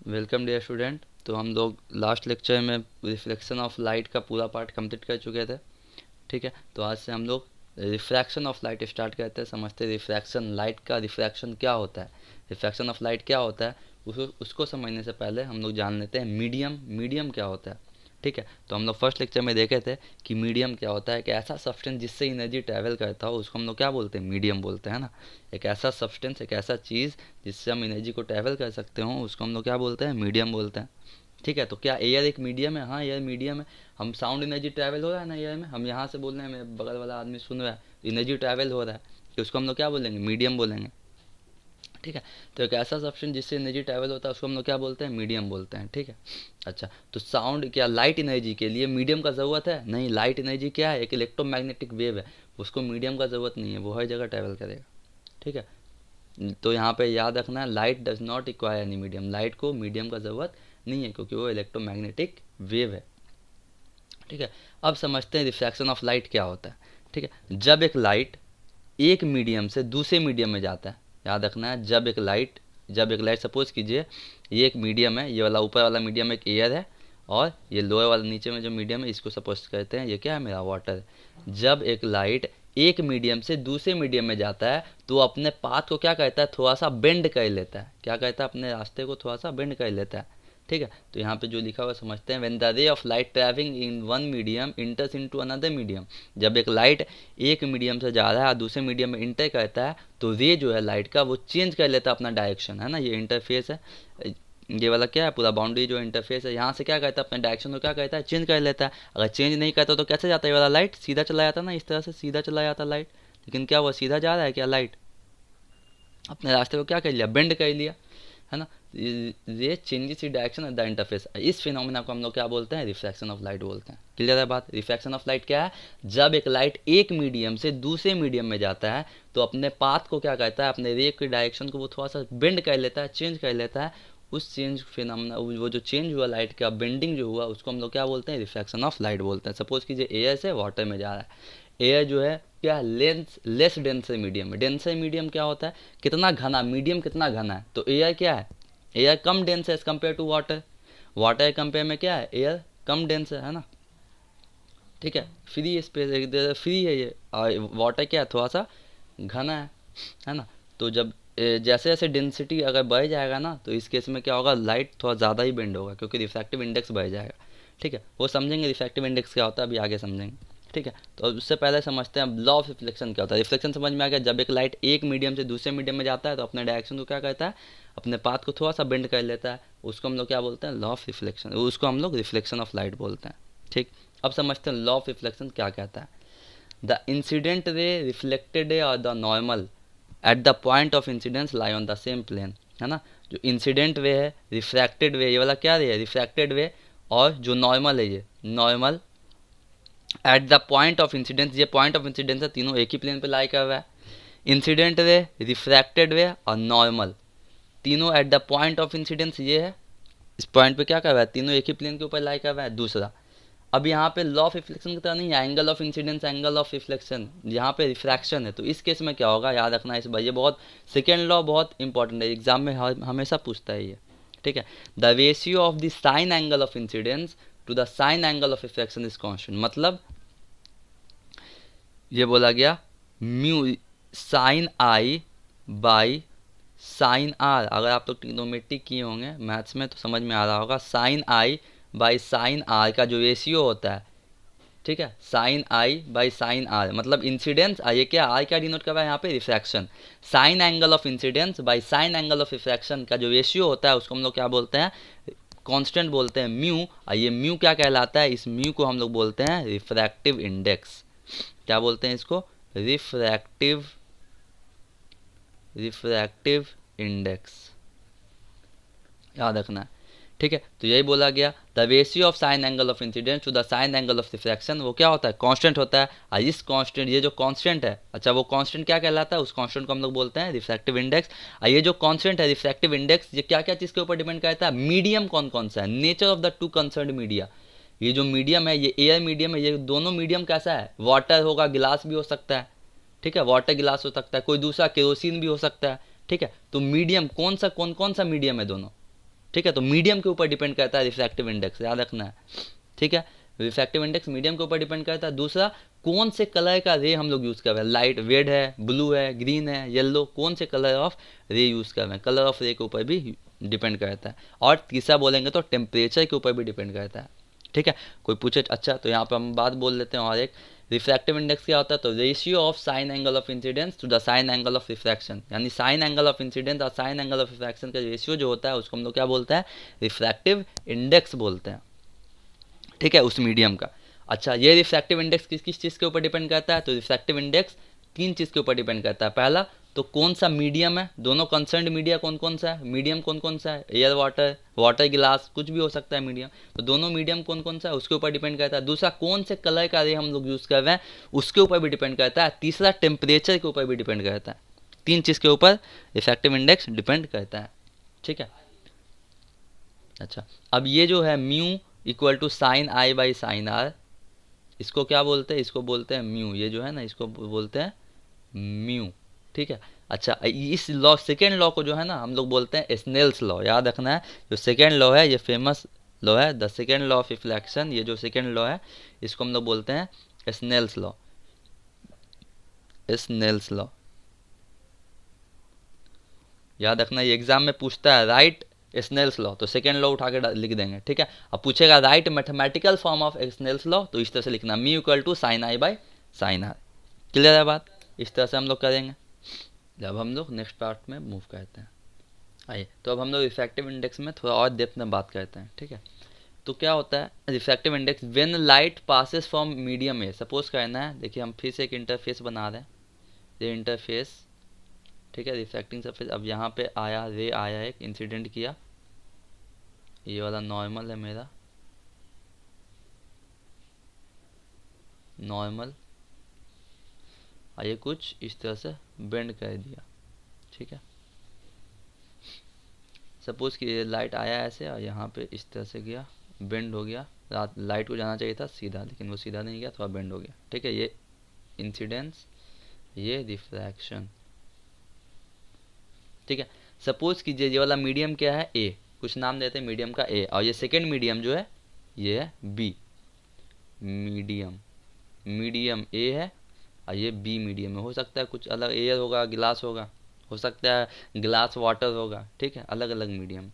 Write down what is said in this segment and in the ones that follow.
Welcome dear student. तो हम लोग लास्ट लेक्चर में रिफ्लेक्शन ऑफ लाइट का पूरा पार्ट कंप्लीट कर चुके थे। ठीक है, तो आज से हम लोग रिफ्रैक्शन ऑफ लाइट स्टार्ट करते हैं। समझते हैं रिफ्रैक्शन लाइट का रिफ्रैक्शन क्या होता है, रिफ्रैक्शन ऑफ लाइट क्या होता है। उसको समझने से पहले हम लोग जान लेते हैं मीडियम मीडियम क्या होता है। ठीक है, तो हम लोग फर्स्ट लेक्चर में देखे थे कि मीडियम क्या होता है, कि ऐसा सब्सटेंस जिससे एनर्जी ट्रैवल करता हो उसको हम लोग क्या बोलते हैं, मीडियम बोलते हैं ना। एक ऐसा सब्सटेंस, एक ऐसा चीज़ जिससे हम एनर्जी को ट्रैवल कर सकते हो उसको हम लोग क्या बोलते हैं, मीडियम बोलते हैं। ठीक है, तो क्या एयर एक मीडियम है? हाँ, एयर मीडियम है। हम साउंड एनर्जी ट्रैवल हो रहा है ना एयर में, हम यहाँ से बोल रहे हैं, मेरे बगल वाला आदमी सुन रहा है, एनर्जी ट्रैवल हो रहा है, तो उसको हम लोग क्या बोलेंगे, मीडियम बोलेंगे। ठीक है, तो एक ऐसा सब्सटेंस जिससे एनर्जी ट्रैवल होता है उसको हम लोग क्या बोलते हैं, मीडियम बोलते हैं। ठीक है, अच्छा, तो साउंड क्या लाइट एनर्जी के लिए मीडियम का ज़रूरत है? नहीं, लाइट एनर्जी क्या है, एक इलेक्ट्रोमैग्नेटिक वेव है, उसको मीडियम का ज़रूरत नहीं है, वो हर जगह ट्रैवल करेगा। ठीक है, तो यहाँ पे याद रखना है, light does not require any medium, light को मीडियम का ज़रूरत नहीं है क्योंकि वो इलेक्ट्रोमैग्नेटिक वेव है। ठीक है, अब समझते हैं रिफ्रैक्शन ऑफ लाइट क्या होता है। ठीक है, जब एक लाइट एक मीडियम से दूसरे मीडियम में जाता है, याद रखना है, जब एक लाइट सपोज कीजिए ये एक मीडियम है, ये वाला ऊपर वाला मीडियम एक एयर है, और ये लोअर वाला नीचे में जो मीडियम है इसको सपोज करते हैं ये क्या है, मेरा वाटर है। जब एक लाइट एक मीडियम से दूसरे मीडियम में जाता है तो अपने पाथ को क्या कहता है, थोड़ा सा बेंड कर लेता है। क्या कहता है, अपने रास्ते को थोड़ा सा बेंड कर लेता है। ठीक है, तो यहाँ पे जो लिखा हुआ समझते हैं, व्हेन द रे of light travelling in one medium इंटर्स into another medium, जब एक लाइट एक मीडियम से जा रहा है और दूसरे मीडियम में इंटर करता है तो रे जो है लाइट का वो चेंज कर लेता है अपना डायरेक्शन, है ना, ये इंटरफेस है, ये वाला क्या है, पूरा बाउंड्री जो इंटरफेस है यहाँ से क्या कहता है, अपने डायरेक्शन को क्या कहता है, चेंज कर लेता है। अगर चेंज नहीं करता तो कैसे जाता है, ये वाला लाइट सीधा चला जाता ना, इस तरह से सीधा चला जाता लाइट, लेकिन क्या वो सीधा जा रहा है क्या, लाइट अपने रास्ते को क्या कर लिया, बेंड कर लिया, है ना। ये changes in direction of the interface, इस फिनोमेना को हम लोग क्या बोलते हैं, रिफ्रैक्शन ऑफ लाइट बोलते हैं। क्लियर है बात। रिफ्रैक्शन ऑफ लाइट क्या है, जब एक लाइट एक मीडियम से दूसरे मीडियम में जाता है तो अपने पाथ को क्या कहता है, अपने रे की डायरेक्शन को वो थोड़ा सा बेंड कर लेता है, चेंज कर लेता है। उस चेंज फिनोमेना, वो जो चेंज हुआ लाइट का, बेंडिंग जो हुआ, उसको हम लोग क्या बोलते हैं, रिफ्रैक्शन ऑफ लाइट बोलते हैं। सपोज कीजिए एयर से वाटर में जा रहा है, एयर जो है क्या, लेस डेंसर मीडियम है। डेंसर मीडियम क्या होता है, कितना घना, मीडियम कितना घना है, तो एयर क्या है, एयर कम डेंस है as compare to water. Water के कंपेयर में क्या है, एयर कम डेंस है ना। ठीक है, फ्री स्पेस, फ्री है ये, और वाटर क्या है, थोड़ा सा घना है ना। तो जब जैसे जैसे डेंसिटी अगर बढ़ जाएगा ना तो इस केस में क्या होगा, लाइट थोड़ा ज़्यादा ही बेंड होगा क्योंकि रिफ्रैक्टिव इंडेक्स बढ़ जाएगा। ठीक है, वो समझेंगे रिफ्रैक्टिव इंडेक्स क्या होता है, अभी आगे समझेंगे। ठीक है, तो उससे पहले समझते हैं लॉ ऑफ रिफ्लेक्शन क्या होता है। रिफ्लेक्शन समझ में आ गया, जब एक लाइट एक मीडियम से दूसरे मीडियम में जाता है तो अपने डायरेक्शन को क्या करता है, अपने पाथ को थोड़ा सा बेंड कर लेता है, उसको हम लोग क्या बोलते हैं, लॉ ऑफ रिफ्लेक्शन, उसको हम लोग रिफ्लेक्शन ऑफ लाइट बोलते हैं। ठीक, अब समझते हैं लॉ ऑफ रिफ्लेक्शन क्या कहता है। The incident ray, reflected ray और the normal at the point of incidence lie on the same plane, है ना। जो इंसिडेंट वे है, रिफ्रैक्टेड वे, ये वाला क्या रे है, रिफ्रैक्टेड वे, और जो नॉर्मल है ये normal, at the point of incidence, ये पॉइंट ऑफ इंसिडेंस है, तीनों एक ही प्लेन पे लाई कर रहा है। इंसिडेंट वे, रिफ्रैक्टेड वे और नॉर्मल, तीनों eight the point of incidence ये है, इस पॉइंट पे क्या कर रहा है, तीनों एक ही प्लेन के ऊपर लाई कर रहा है। दूसरा, अब यहाँ पे लॉ ऑफ रिफ्लेक्शन की तरह नहीं है, angle of incidence, angle of reflection, यहाँ पे रिफ्रैक्शन है, तो इस केस में क्या होगा, याद रखना इस बार, ये बहुत सेकेंड लॉ बहुत इंपॉर्टेंट है, एग्जाम में हमेशा पूछता है ये। ठीक है, the ratio of the sine angle of incidence to the sine angle of reflection is constant, मतलब ये बोला गया mu sine I by sine R, अगर आप लोग ट्रिग्नोमेट्रिक किए होंगे मैथ्स में तो समझ में आ रहा होगा, sine I by sine R का जो रेशियो होता है, ठीक है, sine I by sine R, मतलब इंसिडेंस, ये क्या, आर क्या डिनोट कर रहा है यहाँ पे, refraction, sign angle of incidence by sine angle of refraction का जो रेशियो होता है उसको हम लोग क्या बोलते हैं, कांस्टेंट बोलते हैं, म्यू। और ये म्यू क्या कहलाता है, इस म्यू को हम लोग बोलते हैं रिफ्रैक्टिव इंडेक्स। क्या बोलते हैं इसको, रिफ्रैक्टिव रिफ्रैक्टिव इंडेक्स, याद रखना है। ठीक है, तो यही बोला गया, the ratio of sine angle of incidence to the sine angle of refraction, वो क्या होता है, कांस्टेंट होता है। और इस कांस्टेंट, ये जो कांस्टेंट है, अच्छा वो कांस्टेंट क्या कहलाता है, उस कांस्टेंट को हम लोग बोलते हैं रिफ्रैक्टिव इंडेक्स। और ये जो कांस्टेंट है रिफ्रैक्टिव इंडेक्स, ये क्या क्या चीज़ के ऊपर डिपेंड करता है, मीडियम कौन कौन सा है, nature of the two concerned media. ये जो मीडियम है, ये एयर मीडियम है, ये दोनों मीडियम कैसा है, वाटर होगा, गिलास भी हो सकता है, ठीक है, वाटर गिलास हो सकता है, कोई दूसरा केरोसिन भी हो सकता है। ठीक है, तो मीडियम कौन कौन सा मीडियम है दोनों, ठीक है, तो मीडियम के ऊपर डिपेंड करता है रिफ्रैक्टिव इंडेक्स, याद रखना है। ठीक है, रिफ्रैक्टिव इंडेक्स मीडियम के ऊपर डिपेंड करता है। दूसरा, कौन से कलर का रे हम लोग यूज़ कर रहे हैं, लाइट रेड है, ब्लू है, ग्रीन है, येलो, कौन से कलर ऑफ रे यूज़ कर रहे हैं, कलर ऑफ रे के ऊपर भी डिपेंड करता है। और तीसरा बोलेंगे तो टेम्परेचर के ऊपर भी डिपेंड करता है। ठीक है, कोई पूछे अच्छा तो यहाँ पर हम बात बोल लेते हैं। और एक रिफ्रैक्टिव इंडेक्स क्या होता है, तो ratio of sine angle of incidence to the sine angle of refraction, यानी साइन एंगल ऑफ इंसिडेंस और साइन एंगल ऑफ रिफ्रैक्शन का रेशियो जो होता है उसको हम लोग क्या बोलते हैं, रिफ्रैक्टिव इंडेक्स बोलते हैं। ठीक है, उस मीडियम का। अच्छा, ये रिफ्रैक्टिव इंडेक्स किस किस चीज़ के ऊपर डिपेंड करता है, तो रिफ्रैक्टिव इंडेक्स 3 चीज़ के ऊपर डिपेंड करता है। पहला तो कौन सा मीडियम है, दोनों कंसर्न्ड मीडिया कौन कौन सा है, मीडियम कौन कौन सा है, एयर वाटर, वाटर गिलास, कुछ भी हो सकता है मीडियम, तो दोनों मीडियम कौन कौन सा है उसके ऊपर डिपेंड करता है। दूसरा, कौन से कलर का रे हम लोग यूज़ कर रहे हैं उसके ऊपर भी डिपेंड करता है। तीसरा, टेम्परेचर के ऊपर भी डिपेंड करता है। 3 चीज़ के ऊपर रिफ्रैक्टिव इंडेक्स डिपेंड करता है। ठीक है, अच्छा, अब ये जो है mu equal to sine I by sine R, इसको क्या बोलते हैं, इसको बोलते हैं म्यू, ये जो है ना इसको बोलते हैं म्यू। ठीक है, अच्छा, इस लॉ, सेकेंड लॉ को जो है ना हम लोग बोलते हैं स्नेल्स लॉ, याद रखना है। जो सेकेंड लॉ है ये फेमस लॉ है, the second law of reflection, ये जो सेकेंड लॉ है इसको हम लोग बोलते हैं स्नेल्स लॉ, स्नेल्स लॉ, याद रखना। ये एग्जाम में पूछता है राइट स्नेल्स लॉ, तो सेकेंड लॉ उठा के लिख देंगे। ठीक है, अब पूछेगा write mathematical form of Snell's law, तो इस तरह से लिखना mu equal to sine I by sine R. Clear है बात, इस तरह से हम लोग करेंगे जब हम लोग नेक्स्ट पार्ट में मूव करते हैं। आइए, तो अब हम लोग रिफ्रैक्टिव इंडेक्स में थोड़ा और डेप्थ में बात करते हैं। ठीक है, तो क्या होता है refractive index, when light passes from medium A, suppose करना है, देखिए हम फिर से एक इंटरफेस बना रहे हैं, ये इंटरफेस। ठीक है, रिफ्रैक्टिंग सरफेस, अब यहाँ पे आया रे, आया एक इंसिडेंट किया, ये वाला नॉर्मल है मेरा, नॉर्मल, आइए कुछ इस तरह से बेंड कर दिया। ठीक है, सपोज कि ये लाइट आया ऐसे और यहाँ पे इस तरह से गया, बेंड हो गया, लाइट को जाना चाहिए था सीधा, लेकिन वो सीधा नहीं गया, थोड़ा बेंड हो गया। ठीक है, ये इंसिडेंस, ये रिफ्रैक्शन। ठीक है, सपोज कीजिए ये वाला मीडियम क्या है, ए, कुछ नाम देते हैं मीडियम का ए, और ये सेकेंड मीडियम जो है ये है बी, मीडियम, मीडियम ए है और ये बी मीडियम है। हो सकता है कुछ अलग, एयर होगा, गिलास होगा, हो सकता है ग्लास वाटर होगा। ठीक है, अलग अलग मीडियम।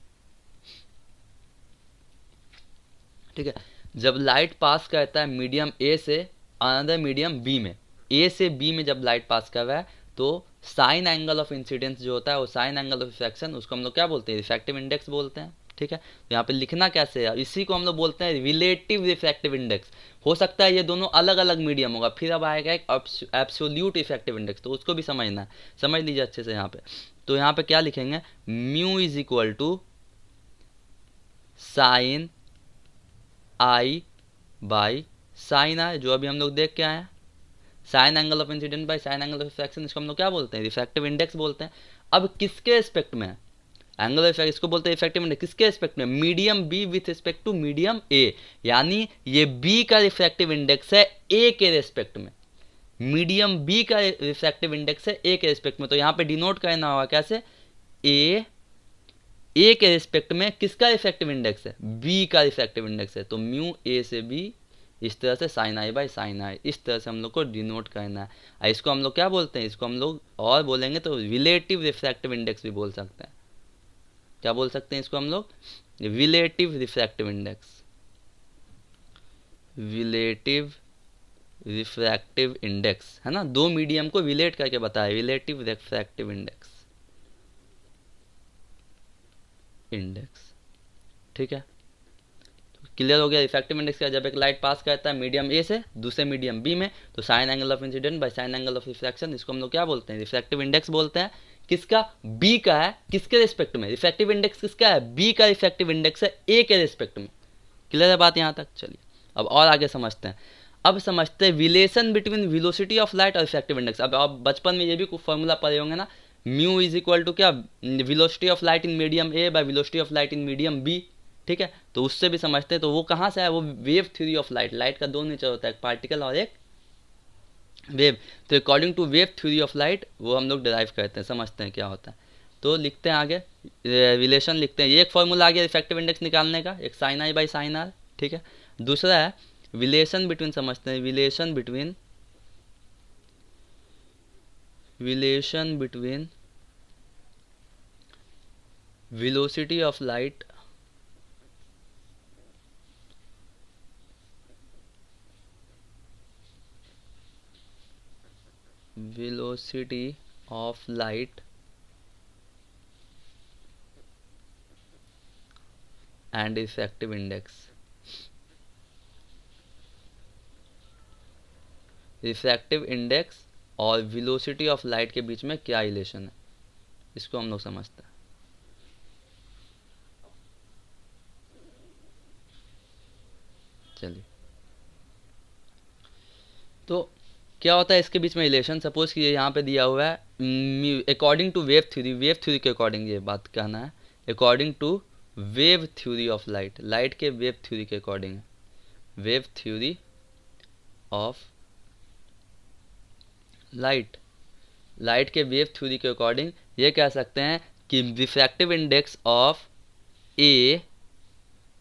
ठीक है, जब लाइट पास करता है मीडियम ए से अनदर मीडियम बी में, ए से बी में जब लाइट पास कर रहा है तो साइन एंगल ऑफ इंसिडेंस जो होता है वो साइन एंगल ऑफ रिफ्रैक्शन, उसको हम लोग क्या बोलते हैं, रिफ्रैक्टिव इंडेक्स बोलते हैं। ठीक है, तो यहाँ पे लिखना कैसे है, इसी को हम लोग बोलते हैं रिलेटिव रिफ्रैक्टिव इंडेक्स। हो सकता है ये दोनों अलग अलग मीडियम होगा, फिर अब आएगा एक एब्सोल्यूट रिफ्रैक्टिव इंडेक्स, तो उसको भी समझना है, समझ लीजिए अच्छे से यहाँ पे। तो यहाँ पे क्या लिखेंगे, mu is equal to sine I by sine I, जो अभी हम लोग देख के आए हैं, sine angle of incident by sine angle of refraction, इसको हम लोग क्या बोलते हैं, रिफ्रैक्टिव इंडेक्स बोलते हैं। अब किसके रिस्पेक्ट में एंगल ऑफ रिफ्रैक्शन, इसको बोलते हैं रिफ्रैक्टिव इंडेक्स, किसके रिस्पेक्ट में, medium B with respect to medium A, यानी ये बी का रिफ्रैक्टिव इंडेक्स है ए के रिस्पेक्ट में, मीडियम बी का रिफ्रैक्टिव इंडेक्स है ए के रिस्पेक्ट में। तो यहाँ पे डिनोट करना होगा कैसे, ए के रिस्पेक्ट में किसका रिफ्रैक्टिव इंडेक्स है, बी का रिफ्रैक्टिव इंडेक्स है, तो म्यू ए से बी, इस तरह से साइन आई बाई साइन आई, इस तरह से हम लोग को डिनोट करना है। इसको हम लोग क्या बोलते हैं, इसको हम लोग और बोलेंगे तो रिलेटिव रिफ्रैक्टिव इंडेक्स भी बोल सकते हैं। क्या बोल सकते हैं इसको हम लोग, relative refractive index, relative refractive index है ना, दो मीडियम को रिलेट करके बताया, रिलेटिव रिफ्रैक्टिव इंडेक्स, इंडेक्स। ठीक है, क्लियर हो गया। रिफ्रैक्टिव इंडेक्स का, जब एक लाइट पास करता है मीडियम ए से दूसरे मीडियम बी में, तो sign angle of incident by sine angle of refraction, इसको हम लोग क्या बोलते हैं, रिफ्रैक्टिव इंडेक्स बोलते हैं। किसका, बी का है, किसके रिस्पेक्ट में, रिफ्रैक्टिव इंडेक्स किसका है, बी का रिफ्रैक्टिव इंडेक्स है ए के रिस्पेक्ट में। क्लियर है बात यहाँ तक, चलिए अब और आगे समझते हैं। अब समझते हैं relation between velocity of light और रिफ्रैक्टिव इंडेक्स। अब आप बचपन में ये भी कुछ फॉर्मूला पढ़े होंगे ना, म्यू इज इक्वल टू क्या, velocity of light in medium A by velocity of light in medium B. ठीक है, तो उससे भी समझते हैं, तो वो कहाँ से है, वो wave theory of light, light का दो नेचर होता है, एक पार्टिकल और एक वेव। तो according to wave theory of light वो हम लोग डिराइव करते हैं, समझते हैं क्या होता है। तो लिखते हैं आगे, रिलेशन लिखते हैं। ये एक फॉर्मूला आ गया रिफ्रैक्टिव इंडेक्स निकालने का, एक sine I by sine R, ठीक है। दूसरा है रिलेशन बिटवीन, समझते हैं relation between velocity of light and refractive index। Refractive index और वेलोसिटी ऑफ लाइट के बीच में क्या रिलेशन है, इसको हम लोग समझते हैं। चलिए, तो क्या होता है इसके बीच में रिलेशन, सपोज कि ये यहाँ पे दिया हुआ है अकॉर्डिंग टू वेव थ्योरी के अकॉर्डिंग ये बात कहना है, according to wave theory of light, light के वेव थ्योरी के according, wave theory of light के वेव थ्योरी के अकॉर्डिंग ये कह सकते हैं कि refractive index of A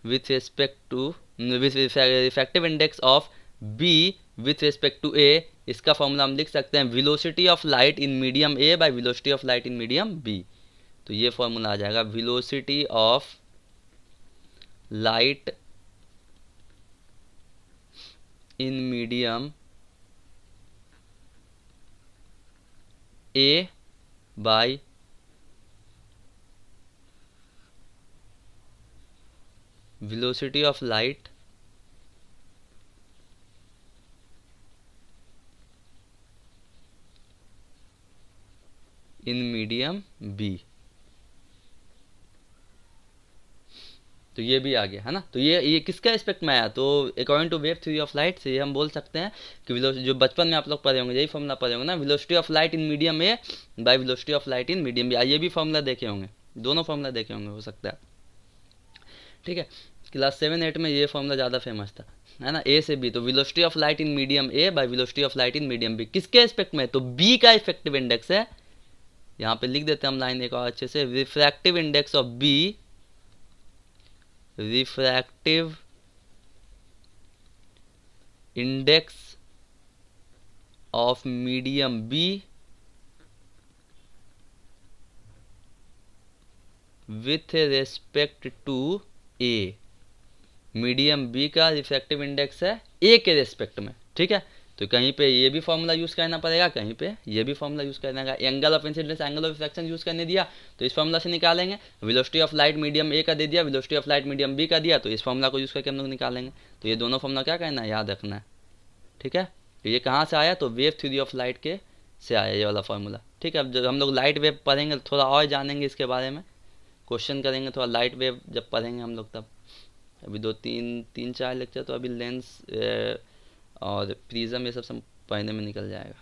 with respect to refractive index of B with respect to A, इसका फॉर्मूला हम लिख सकते हैं velocity of light in medium A by velocity of light in medium B. तो ये फॉर्मूला आ जाएगा velocity of light in medium A by velocity of light in medium B। तो ये भी आ गया है ना। तो ये किसका एस्पेक्ट में आया, तो according to wave theory of light से ये हम बोल सकते हैं कि जो बचपन में आप लोग पढ़े होंगे यही फॉर्मूला पढ़े होंगे ना, velocity of light in medium A by velocity of light in medium B. ये भी फॉर्मूला देखे होंगे, दोनों फॉर्मूला देखे होंगे हो सकता है, ठीक है। क्लास 7-8 में ये फॉर्मूला ज़्यादा फेमस था, है ना, ए से बी। तो velocity of light in medium A by velocity of light in medium B किसके एस्पेक्ट में, तो बी का इफेक्टिव इंडेक्स है। यहाँ पे लिख देते हैं हम लाइन एक और अच्छे से, refractive index of B, refractive index of medium B with respect to A. Medium B का रिफ्रैक्टिव इंडेक्स है ए के रेस्पेक्ट में, ठीक है। तो कहीं पे ये भी फॉर्मूला यूज करना पड़ेगा, कहीं पे ये भी फॉर्मूला यूज करना है। Angle of incidence, angle of refraction use करने दिया तो इस फॉर्मूला से निकालेंगे। Velocity of light medium A का दे दिया, velocity of light medium B का दिया, तो इस फॉर्मूला को यूज करके हम लोग निकालेंगे। तो ये दोनों फॉर्मूला क्या करना है, याद रखना है, ठीक है। तो ये कहाँ से आया, तो वेव थ्योरी ऑफ लाइट के से आया ये वाला फॉर्मूला, ठीक है। अब जब हम लोग लाइट वेव पढ़ेंगे थोड़ा और जानेंगे इसके बारे में, क्वेश्चन करेंगे थोड़ा लाइट वेव जब पढ़ेंगे हम लोग तब। अभी 2-3-4 लेक्चर तो अभी लेंस और प्रिज्म ये सब पढ़ने में निकल जाएगा,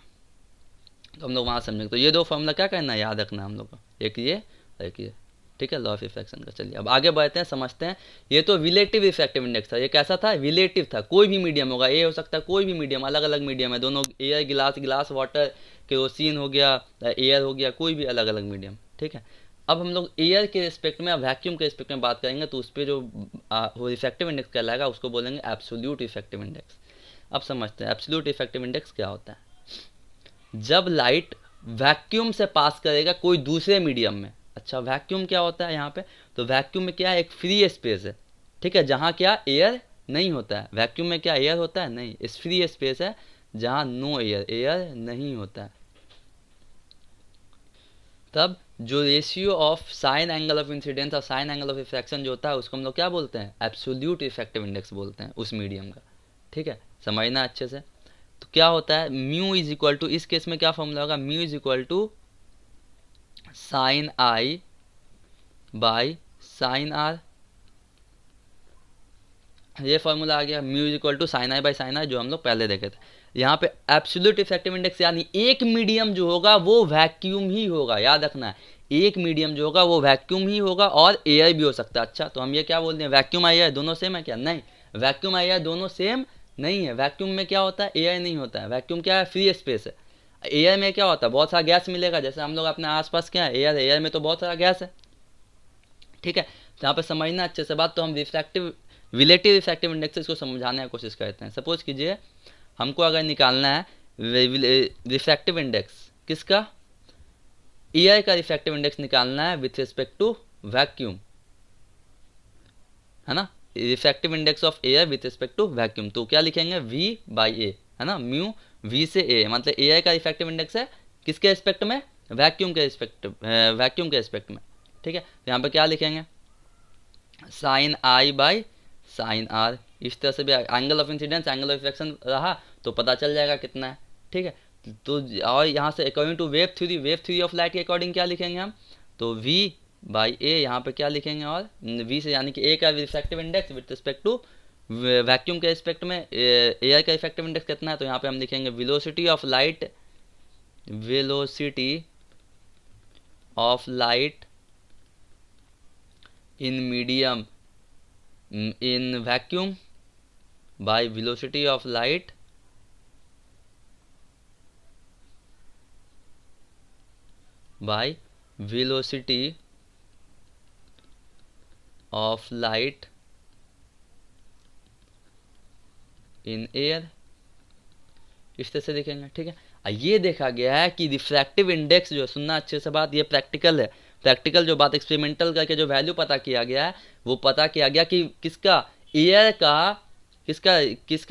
तो हम लोग वहाँ समझेंगे। तो ये दो फॉर्मूला क्या करना है, याद रखना है हम लोग को, एक ये और एक ये, ठीक है, लॉ ऑफ रिफ्रैक्शन का। चलिए अब आगे बढ़ते हैं, समझते हैं। ये तो रिलेटिव रिफ्रैक्टिव इंडेक्स था, ये कैसा था, रिलेटिव था, कोई भी मीडियम होगा, ए हो सकता है कोई भी मीडियम, अलग अलग मीडियम है दोनों, एयर गिलास वाटर, केरोसिन हो गया, एयर हो गया, कोई भी अलग अलग मीडियम, ठीक है। अब हम लोग एयर के रिस्पेक्ट में, वैक्यूम के रिस्पेक्ट में बात करेंगे, तो उस पर जो रिफ्रैक्टिव इंडेक्स कहलाएगा उसको बोलेंगे एब्सोल्यूट रिफ्रैक्टिव इंडेक्स। अब समझते हैं एब्सोल्यूट रिफ्रैक्टिव इंडेक्स क्या होता है। जब लाइट वैक्यूम से पास करेगा कोई दूसरे मीडियम में, अच्छा वैक्यूम क्या होता है यहाँ पे, तो वैक्यूम में क्या है, एक फ्री स्पेस है, ठीक है, जहाँ क्या एयर नहीं होता है। वैक्यूम में क्या एयर होता है, नहीं, इस फ्री स्पेस है जहाँ नो एयर नहीं होता है। तब जो ratio of sine angle of incidence और साइन एंगल ऑफ रिफ्रैक्शन जो होता है उसको हम लोग क्या बोलते हैं, एब्सोल्यूट रिफ्रैक्टिव इंडेक्स बोलते हैं उस मीडियम का, ठीक है, समझना अच्छे से। तो क्या होता है, म्यू इज इक्वल टू, इस केस में क्या फॉर्मूला होगा, mu is equal to sine I by sine R. ये फॉर्मूला आ गया, mu is equal to sine I by sine R, जो हम लोग पहले देखे थे। यहाँ पे एब्सोल्यूट इफेक्टिव इंडेक्स यानी एक मीडियम जो होगा वो वैक्यूम ही होगा, याद रखना है, एक मीडियम जो होगा वो वैक्यूम ही होगा और एयर भी हो सकता है। अच्छा, तो हम ये क्या बोलते हैं, वैक्यूम एयर दोनों सेम है क्या, नहीं, वैक्यूम एयर दोनों सेम नहीं है। वैक्यूम में क्या होता है, एयर नहीं होता है, वैक्यूम क्या है, फ्री स्पेस है। एयर में क्या होता है, बहुत सारा गैस मिलेगा, जैसे हम लोग अपने आसपास क्या है, एयर में तो बहुत सारा गैस है, ठीक है, तो यहाँ पे समझना अच्छे से बात। तो हम रिलेटिव रिफ्रैक्टिव इंडेक्सेस को समझाने की कोशिश करते हैं। सपोज कीजिए हमको अगर निकालना है रिफ्रैक्टिव इंडेक्स किसका, एयर का रिफ्रैक्टिव इंडेक्स निकालना है विथ रिस्पेक्ट टू वैक्यूम, है ना, refractive index of air with respect to vacuum. तो क्या लिखेंगे, V बाई ए, है ना, म्यू V से ए, मतलब एयर का रिफ्रैक्टिव इंडेक्स है किसके रिस्पेक्ट में, वैक्यूम के रिस्पेक्ट में। ठीक है, तो यहाँ पे क्या लिखेंगे, sine I by sine R. इस तरह से भी angle of incidence angle of reflection रहा तो पता चल जाएगा कितना है। ठीक है, तो और यहाँ से according to wave theory of light के अकॉर्डिंग क्या लिखेंगे हम, तो V बाई ए, यहाँ पे क्या लिखेंगे, और V से यानी कि ए का refractive index with respect to vacuum के रिस्पेक्ट में एयर का रिफ्रैक्टिव इंडेक्स कितना है, तो यहाँ पे हम लिखेंगे velocity of light in medium in vacuum by velocity of light in air, इस तरह से लिखेंगे। ठीक है, ये देखा गया है कि रिफ्रैक्टिव इंडेक्स जो, सुनना अच्छे से बात, ये प्रैक्टिकल है, प्रैक्टिकल जो बात एक्सपेरिमेंटल करके जो वैल्यू पता किया गया है वो पता किया गया कि किसका, एयर का, किसका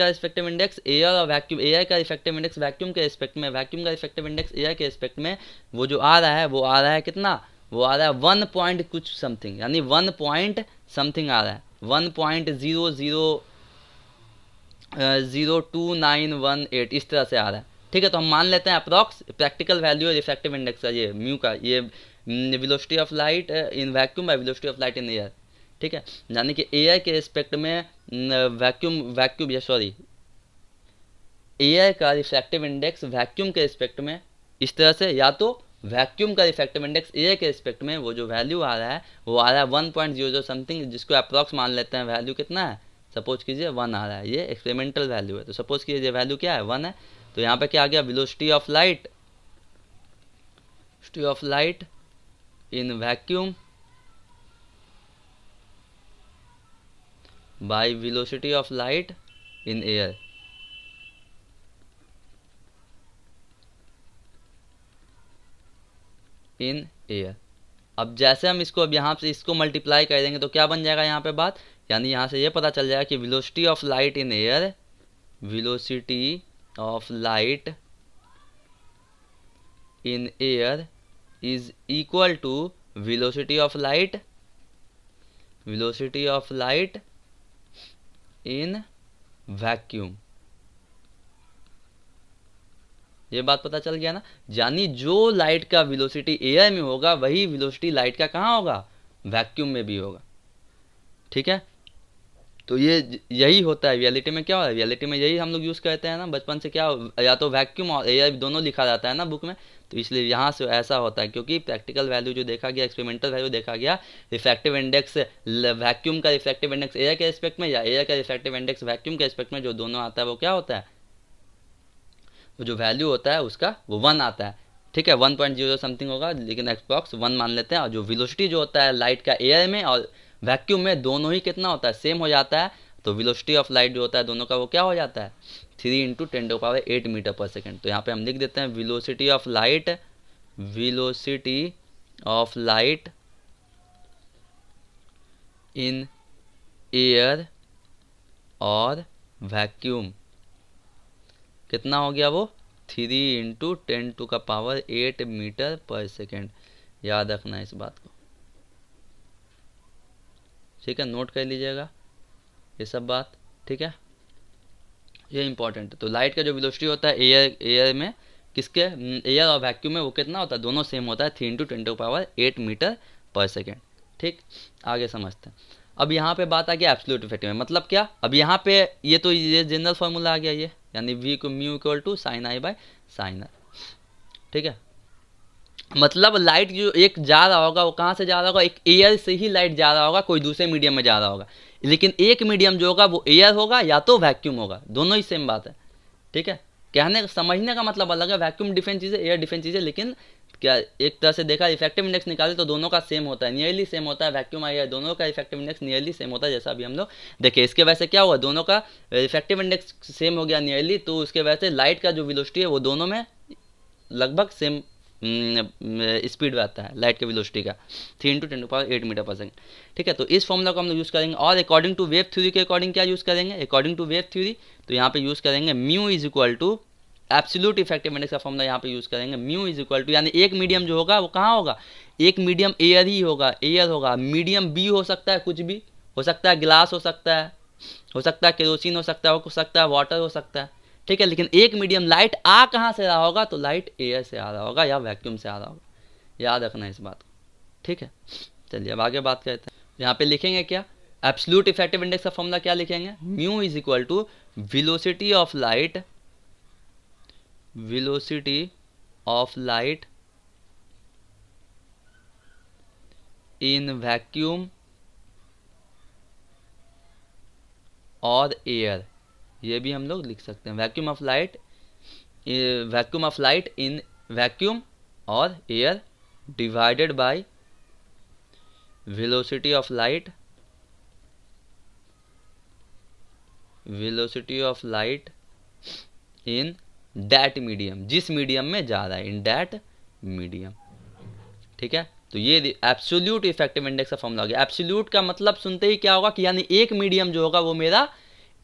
रिफ्रैक्टिव इंडेक्स, एयर और वैक्यूम, एयर का रिफ्रैक्टिव इंडेक्स वैक्यूम के रिस्पेक्ट में, वैक्यूम का रिफ्रैक्टिव इंडेक्स एयर के रिस्पेक्ट में, वो जो आ रहा है वो आ रहा है कितना, वो आ रहा है 1 पॉइंट कुछ समथिंग, यानी 1 पॉइंट समथिंग आ रहा है, 1.00291 इस तरह से आ रहा है। ठीक है, तो हम मान लेते हैं अप्रॉक्स प्रैक्टिकल वैल्यू है रिफ्रैक्टिव इंडेक्स का, ये म्यू का, ये velocity of light in vacuum by velocity of light in air. ठीक है, यानी कि एयर के रिस्पेक्ट में एयर का रिफ्रैक्टिव इंडेक्स वैक्यूम के रिस्पेक्ट में इस तरह से, या तो वैक्यूम का रिफ्रैक्टिव इंडेक्स एयर के रिस्पेक्ट में वो जो वैल्यू आ रहा है वो आ रहा है 1.00 समथिंग, जिसको अप्रॉक्स मान लेते हैं वैल्यू कितना है, सपोज कीजिए 1 आ रहा है, ये एक्सपेरिमेंटल वैल्यू है। तो सपोज कीजिए वैल्यू क्या है, 1 है, तो यहाँ पे क्या आ गया, velocity of light in vacuum by velocity of light in air. अब जैसे हम इसको, अब यहाँ से इसको मल्टीप्लाई कर देंगे तो क्या बन जाएगा यहाँ पे बात, यानी यहाँ से ये पता चल जाएगा कि velocity of light in air, velocity of light in air is equal to velocity of light in vacuum. ये बात पता चल गया ना, यानी जो लाइट का वेलोसिटी एयर में होगा वही वेलोसिटी लाइट का कहाँ होगा, वैक्यूम में भी होगा। ठीक है, तो ये यही होता है रियलिटी में, क्या हो रहा है रियलिटी में, यही हम लोग यूज़ करते हैं ना बचपन से, क्या या तो वैक्यूम और एयर दोनों लिखा जाता है ना बुक में, तो इसलिए यहाँ से ऐसा होता है, क्योंकि प्रैक्टिकल वैल्यू जो देखा गया, एक्सपेरिमेंटल वैल्यू देखा गया, रिफ्रैक्टिव इंडेक्स वैक्यूम का रिफ्रैक्टिव इंडेक्स एयर के रिस्पेक्ट में, या एयर का रिफ्रैक्टिव इंडेक्स वैक्यूम के रिस्पेक्ट में, जो दोनों आता है वो क्या होता है, वो जो वैल्यू होता है उसका वो 1 आता है। ठीक है, 1.0 समथिंग होगा, लेकिन अप्रॉक्स 1 मान लेते हैं। और जो वेलोसिटी जो होता है लाइट का एयर में और वैक्यूम में, दोनों ही कितना होता है, सेम हो जाता है, तो वेलोसिटी ऑफ लाइट जो होता है दोनों का वो क्या हो जाता है, 3 × 10⁸ मीटर पर सेकेंड। तो यहाँ पे हम लिख देते हैं velocity of light in air और वैक्यूम कितना हो गया, वो 3 × 10⁸ मीटर पर सेकेंड। याद रखना इस बात को, ठीक है, नोट कर लीजिएगा ये सब बात। ठीक है, ये इंपॉर्टेंट है। तो लाइट का जो वेलोसिटी होता है एयर में, किसके, एयर और वैक्यूम में, वो कितना होता है, दोनों सेम होता है, 3 × 10⁸ मीटर पर सेकेंड। ठीक, आगे समझते हैं। अब यहाँ पे बात आ गया एब्सोल्यूट इफेक्टिव में, मतलब क्या, अब यहाँ पे ये तो ये जनरल फार्मूला आ गया, ये यानी V को mu equal to sine I by sine R. ठीक है, मतलब लाइट जो एक जा रहा होगा वो कहाँ से जा रहा होगा, एक एयर से ही लाइट जा रहा होगा, कोई दूसरे मीडियम में जा रहा होगा, लेकिन एक मीडियम जो होगा वो एयर होगा या तो वैक्यूम होगा, दोनों ही सेम बात है। ठीक है, कहने समझने का मतलब अलग है, वैक्यूम डिफरेंट चीज़ है, एयर डिफरेंट चीज़ है, लेकिन क्या एक तरह से देखा इफेक्टिव इंडेक्स निकाले तो दोनों का सेम होता है, नियरली सेम होता है, वैक्यूम आई एयर दोनों का इफेक्टिव इंडेक्स नियरली सेम होता है, जैसा अभी हम लोग देखे। इसके वजह से क्या हुआ, दोनों का इफेक्टिव इंडेक्स सेम हो गया नियरली, तो उसके वजह से लाइट का जो वेलोसिटी है वो दोनों में लगभग सेम स्पीड में आता है लाइट के वेलोसिटी का, 3 इंटू 10⁸ मीटर पर सेकंड। ठीक है, तो इस फॉर्मूला को हम लोग यूज़ करेंगे। और अकॉर्डिंग टू वेव थ्योरी के अकॉर्डिंग क्या यूज़ करेंगे, अकॉर्डिंग टू वेव थ्योरी तो यहाँ पे यूज़ करेंगे mu is equal to absolute effective index का फॉर्मूला यहाँ पे यूज़ करेंगे। म्यू इज इक्वल टू, यानी एक मीडियम जो होगा वो कहाँ होगा, एक मीडियम एयर ही होगा, एयर होगा। मीडियम बी हो सकता है, कुछ भी हो सकता है, गिलास हो सकता है केरोसिन हो सकता है वाटर हो सकता है। ठीक है, लेकिन एक मीडियम लाइट आ कहाँ से रहा होगा, तो लाइट एयर से आ रहा होगा या वैक्यूम से आ रहा होगा, याद रखना इस बात को। ठीक है, चलिए अब आगे बात करते हैं। यहाँ पे लिखेंगे क्या, एब्सोल्यूट इफेक्टिव इंडेक्स का फॉर्मूला क्या लिखेंगे, mu is equal to velocity of light in vacuum और एयर, ये भी हम लोग लिख सकते हैं, vacuum of light in vacuum और air divided by velocity of light in that medium, जिस मीडियम में जा रहा है, इन दैट मीडियम। ठीक है, तो ये एब्सोल्यूट इफेक्टिव इंडेक्स का फॉर्मूला हो गया। एब्सोल्यूट का मतलब सुनते ही क्या होगा कि यानी एक मीडियम जो होगा वो मेरा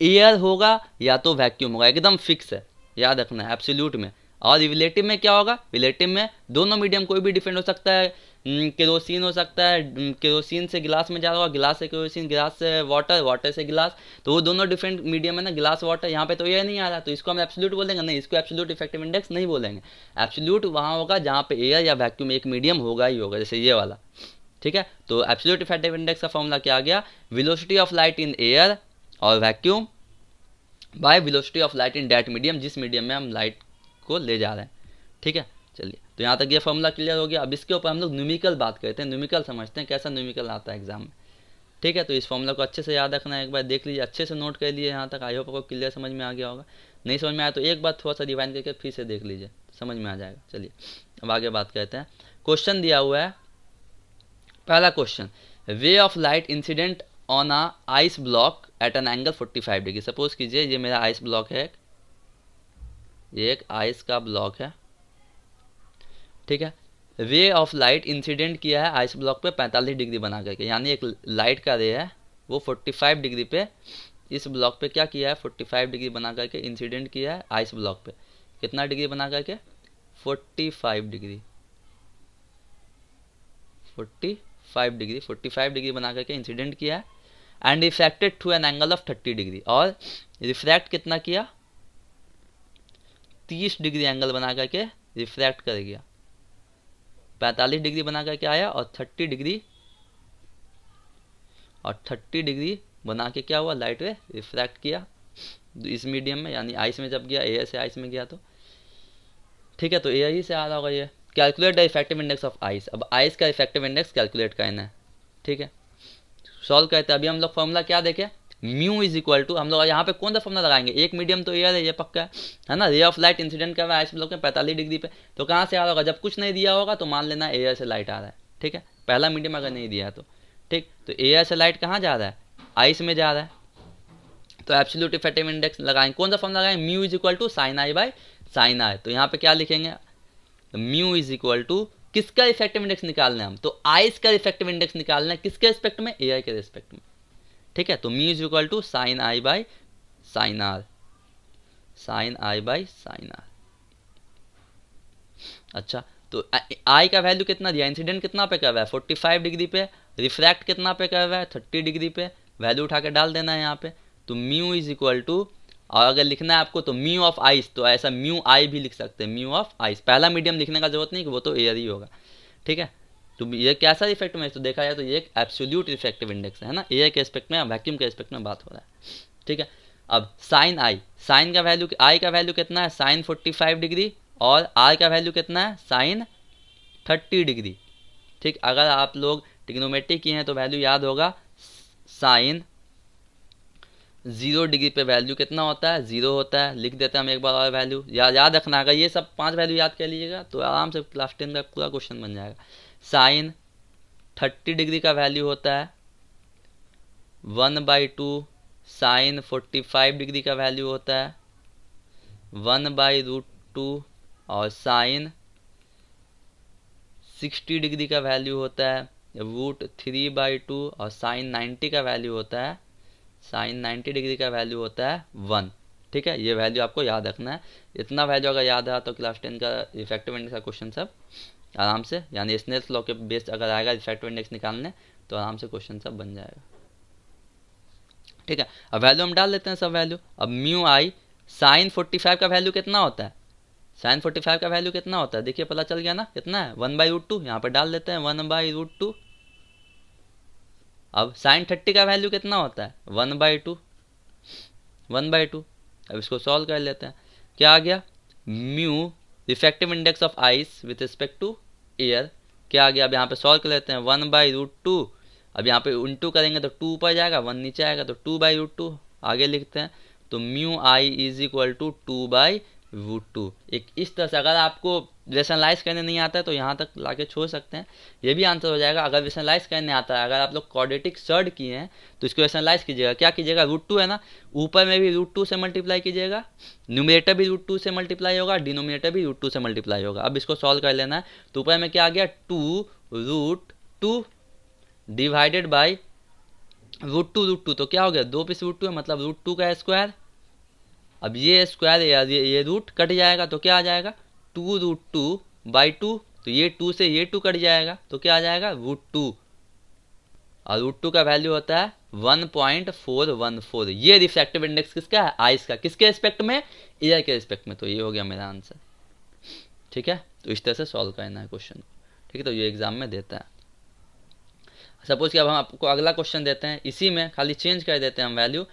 एयर होगा या तो वैक्यूम होगा, एकदम फिक्स है, याद रखना है एब्सोल्यूट में। और रिलेटिव में क्या होगा, रिलेटिव में दोनों मीडियम कोई भी डिफरेंट हो सकता है, केरोसिन हो सकता है, केरोसिन से गिलास में जा रहा होगा, गिलास से केरोसिन, गिलास से वाटर, वाटर से गिलास, तो वो दोनों डिफरेंट मीडियम है ना, गिलास वाटर। यहाँ पे तो एयर नहीं आ रहा, तो इसको हम एब्सोल्यूट बोलेंगे नहीं, इसको एब्सोल्यूट इफेक्टिव इंडेक्स नहीं बोलेंगे। एब्सोल्यूट वहाँ होगा जहाँ पे एयर या वैक्यूम एक मीडियम होगा ही होगा, जैसे ये वाला। ठीक है, तो एब्सोल्यूट इफेक्टिव इंडेक्स का फॉर्मूला क्या आ गया, velocity of light in air और vacuum by velocity of light in that medium, जिस मीडियम में हम लाइट को ले जा रहे हैं। ठीक है, चलिए तो यहाँ तक ये फॉर्मूला क्लियर हो गया। अब इसके ऊपर हम लोग न्यूमेरिकल बात करते हैं, न्यूमेरिकल समझते हैं कैसा न्यूमेरिकल आता है एग्जाम में। ठीक है, तो इस फॉर्मूला को अच्छे से याद रखना है, एक बार देख लीजिए, अच्छे से नोट कर लीजिए यहाँ तक। आई होप आपको क्लियर समझ में आ गया होगा, नहीं समझ में आया तो एक बार थोड़ा सा डिवाइन करके फिर से देख लीजिए, समझ में आ जाएगा। चलिए अब आगे बात करते हैं। क्वेश्चन दिया हुआ है, पहला question, ray of light incident on a ice block at an angle 45 degree. Suppose कीजिए ये मेरा आइस ब्लॉक है, ये एक आइस का ब्लॉक है। ठीक है, रे ऑफ लाइट इंसिडेंट किया है आइस ब्लॉक पे 45 डिग्री बना करके, यानी एक लाइट का रे है वो 45 डिग्री पे इस ब्लॉक पे क्या किया है, 45 डिग्री बना करके इंसिडेंट किया है आइस ब्लॉक पे। कितना डिग्री बना करके, 45 डिग्री, 45 डिग्री बना करके इंसिडेंट किया है। And refracted to an angle of 30 degree, और रिफ्रैक्ट कितना किया, 30 डिग्री एंगल बना करके रिफ्रैक्ट कर गया। 45 डिग्री बना करके आया और 30 डिग्री बना के क्या हुआ, लाइट रे रिफ्रैक्ट किया इस मीडियम में, यानी आइस में जब गया, एयर से आइस में गया तो। ठीक है, तो एयर ही से आ रहा होगा ये। Calculate the effective index of ice, अब आइस का इफेक्टिव इंडेक्स कैलकुलेट करना है। ठीक है, सॉल्व करते हैं। अभी हम लोग फॉर्मूला क्या देखें, म्यू इज इक्वल टू, हम लोग यहाँ पे कौन सा फॉर्मूला लगाएंगे, एक मीडियम तो एयर है, ये पक्का है ना। रे ऑफ लाइट इंसिडेंट कर रहा है आइस ब्लॉक में 45 डिग्री पे, तो कहाँ से आ रहा होगा, जब कुछ नहीं दिया होगा तो मान लेना एयर से लाइट आ रहा है। ठीक है, पहला मीडियम अगर नहीं दिया है तो ठीक, तो एयर से लाइट कहाँ जा रहा है, आइस में जा रहा है, तो एब्सोल्यूट इफेक्टिव इंडेक्स लगाएंगे, कौन सा फॉर्मूला लगाएंगे, mu is equal to sine I by sine R. तो यहाँ पे क्या लिखेंगे, म्यू इज इक्वल टू, किसका इफेक्टिव इंडेक्स निकालना है हम, तो आइस का इफेक्टिव इंडेक्स निकालना है, किसके रिस्पेक्ट में, एयर के रिस्पेक्ट में। ठीक है, तो mu is equal to sine I by sine r, sine I by sine r. अच्छा, तो आई का वैल्यू कितना दिया, इंसिडेंट कितना पे कर रहा है, 45 डिग्री पे, रिफ्रैक्ट कितना पे कर रहा है, 30 डिग्री पे, वैल्यू उठा के डाल देना है यहाँ पे। तो म्यू इज इक्वल टू, और अगर लिखना है आपको तो म्यू ऑफ आइस, तो ऐसा म्यू आई भी लिख सकते हैं, म्यू ऑफ आइस। पहला मीडियम लिखने का जरूरत नहीं कि वो तो एयर ही होगा। ठीक है, तो ये कैसा इफेक्ट में, तो देखा जाए तो ये एक एब्सोल्यूट इफेक्टिव इंडेक्स है ना, एयर के एस्पेक्ट में, वैक्यूम के एस्पेक्ट में बात हो रहा है। ठीक है, अब साइन आई, साइन का वैल्यू, आई का वैल्यू कितना है, साइन 45 डिग्री, और आर का वैल्यू कितना है, साइन 30 डिग्री। ठीक, अगर आप लोग ट्रिग्नोमेट्री किए हैं तो वैल्यू याद होगा, साइन 0 डिग्री पे वैल्यू कितना होता है, 0 होता है। लिख देते हैं हम एक बार और वैल्यू, याद रखना। अगर ये सब 5 वैल्यू याद कर लीजिएगा तो आराम से क्लास 10 का पूरा क्वेश्चन बन जाएगा। साइन 30 डिग्री का वैल्यू होता है 1/2। साइन 45 डिग्री का वैल्यू होता है 1/√2। और साइन 60 डिग्री का वैल्यू होता है √3/2। और साइन 90 का वैल्यू होता है, साइन 90 डिग्री का वैल्यू होता है 1। ठीक है, ये वैल्यू आपको याद रखना है। इतना वैल्यू अगर याद रहा तो क्लास 10 का इफेक्टिव इंडेक्स का क्वेश्चन सब आराम से, यानी स्नेल्स लॉ के बेस्ड अगर आएगा इफेक्टिव इंडेक्स निकालने तो आराम से क्वेश्चन सब बन जाएगा। ठीक है, अब वैल्यू हम डाल लेते हैं सब वैल्यू। अब म्यू आई साइन 45 का वैल्यू कितना होता है, साइन 45 का वैल्यू कितना होता है, देखिए पता चल गया ना कितना है, 1/√2। यहाँ पर डाल देते हैं 1/√2। अब साइन 30 का वैल्यू कितना होता है 1/2, 1/2। अब इसको सॉल्व कर लेते हैं, क्या आ गया, mu effective index of ice with respect to air, क्या आ गया। अब यहाँ पे सॉल्व कर लेते हैं 1/√2। अब यहाँ पे इंटू करेंगे तो 2 ऊपर जाएगा, 1 नीचे आएगा, तो 2/√2 आगे लिखते हैं। तो mu i is equal to 2/√2। एक इस तरह से अगर आपको रेशनलाइज करने नहीं आता है तो यहाँ तक लाके छोड़ सकते हैं, ये भी आंसर हो जाएगा। अगर रेशनलाइज करने आता है, अगर आप लोग क्वाड्रेटिक सर्ड किए हैं तो इसको रेशनलाइज कीजिएगा। क्या कीजिएगा, √2 है ना, ऊपर में भी √2 से मल्टीप्लाई कीजिएगा, न्यूमरेटर भी √2 से मल्टीप्लाई होगा, डिनोमिनेटर भी √2 से मल्टीप्लाई होगा। अब इसको सॉल्व कर लेना है, तो ऊपर में क्या आ गया 2√2 डिवाइडेड बाई √2, तो क्या हो गया 2 पीस √2 है, मतलब √2 का स्क्वायर। अब ये स्क्वायर ये रूट कट जाएगा तो क्या आ जाएगा 2√2/2। तो ये 2 से ये 2 कट जाएगा तो क्या आ जाएगा √2। और √2 का वैल्यू होता है 1.414। ये रिफ्रैक्टिव इंडेक्स किसका है, आइस का। किसके रिस्पेक्ट में, एयर के रिस्पेक्ट में। तो ये हो गया मेरा आंसर। ठीक है, तो इस तरह से सॉल्व करना है क्वेश्चन को। ठीक है, तो ये एग्जाम में देता है। सपोज कि अब हम आपको अगला क्वेश्चन देते हैं, इसी में खाली चेंज कर देते हैं हम वैल्यू।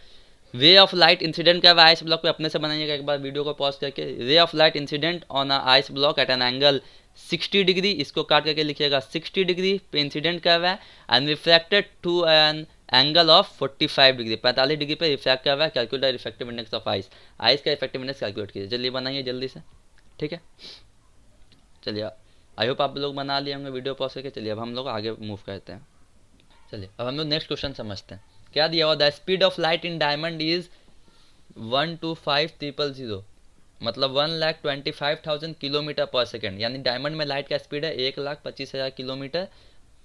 रे ऑफ लाइट इंसिडेंट का आइस ब्लॉक पे अपने से बनाइएगा एक बार वीडियो को पॉज करके। Ray of light incident on a ice block at an angle 60 degree, इसको काट करके लिखिएगा 60 डिग्री पे इंसिडेंट कर रहा है, and refracted to an angle of 45 degree, 45 degree पे रिफ्रैक्ट कर रहा है। Calculate effective index of ice, ice का इफेक्टिव इंडेक्स कैलकुलेट कीजिए। जल्दी बनाइए जल्दी से। ठीक है, चलिए, आई होप आप लोग बना लिए होंगे वीडियो पॉज करके। चलिए अब हम लोग आगे मूव करते हैं। चलिए अब हम लोग नेक्स्ट क्वेश्चन समझते हैं। क्या दिया हुआ, the speed of light in diamond is 125,000, मतलब 1,25,000 किलोमीटर पर सेकेंड। यानी डायमंड में लाइट का स्पीड है 1,25,000 किलोमीटर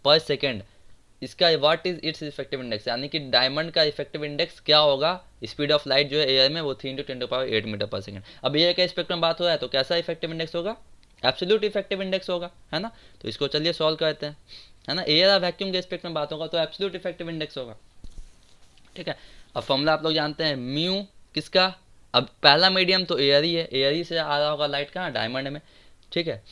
पर सेकेंड। इसका what is it's effective index, यानी कि डायमंड का इफेक्टिव इंडेक्स क्या होगा, स्पीड ऑफ लाइट जो है एयर में वो 3 × 10⁸ मीटर पर सेकेंड। अब एयर का स्पेक्ट्रम बात हो रहा है तो कैसा इफेक्टिव इंडेक्स होगा, एब्सोल्यूट इफेक्टिव इंडेक्स होगा, है ना। तो इसको चलिए सॉल्व करते हैं, है ना। एयर और वैक्यूम के स्पेक्ट्रम में बात होगा तो एब्सोल्यूट इफेक्टिव इंडेक्स होगा। ठीक है, अब फॉर्मूला आप लोग जानते हैं, म्यू किसका, अब पहला मीडियम तो एयर ही है, एयर ही से आ रहा होगा लाइट कहाँ, डायमंड में। ठीक है,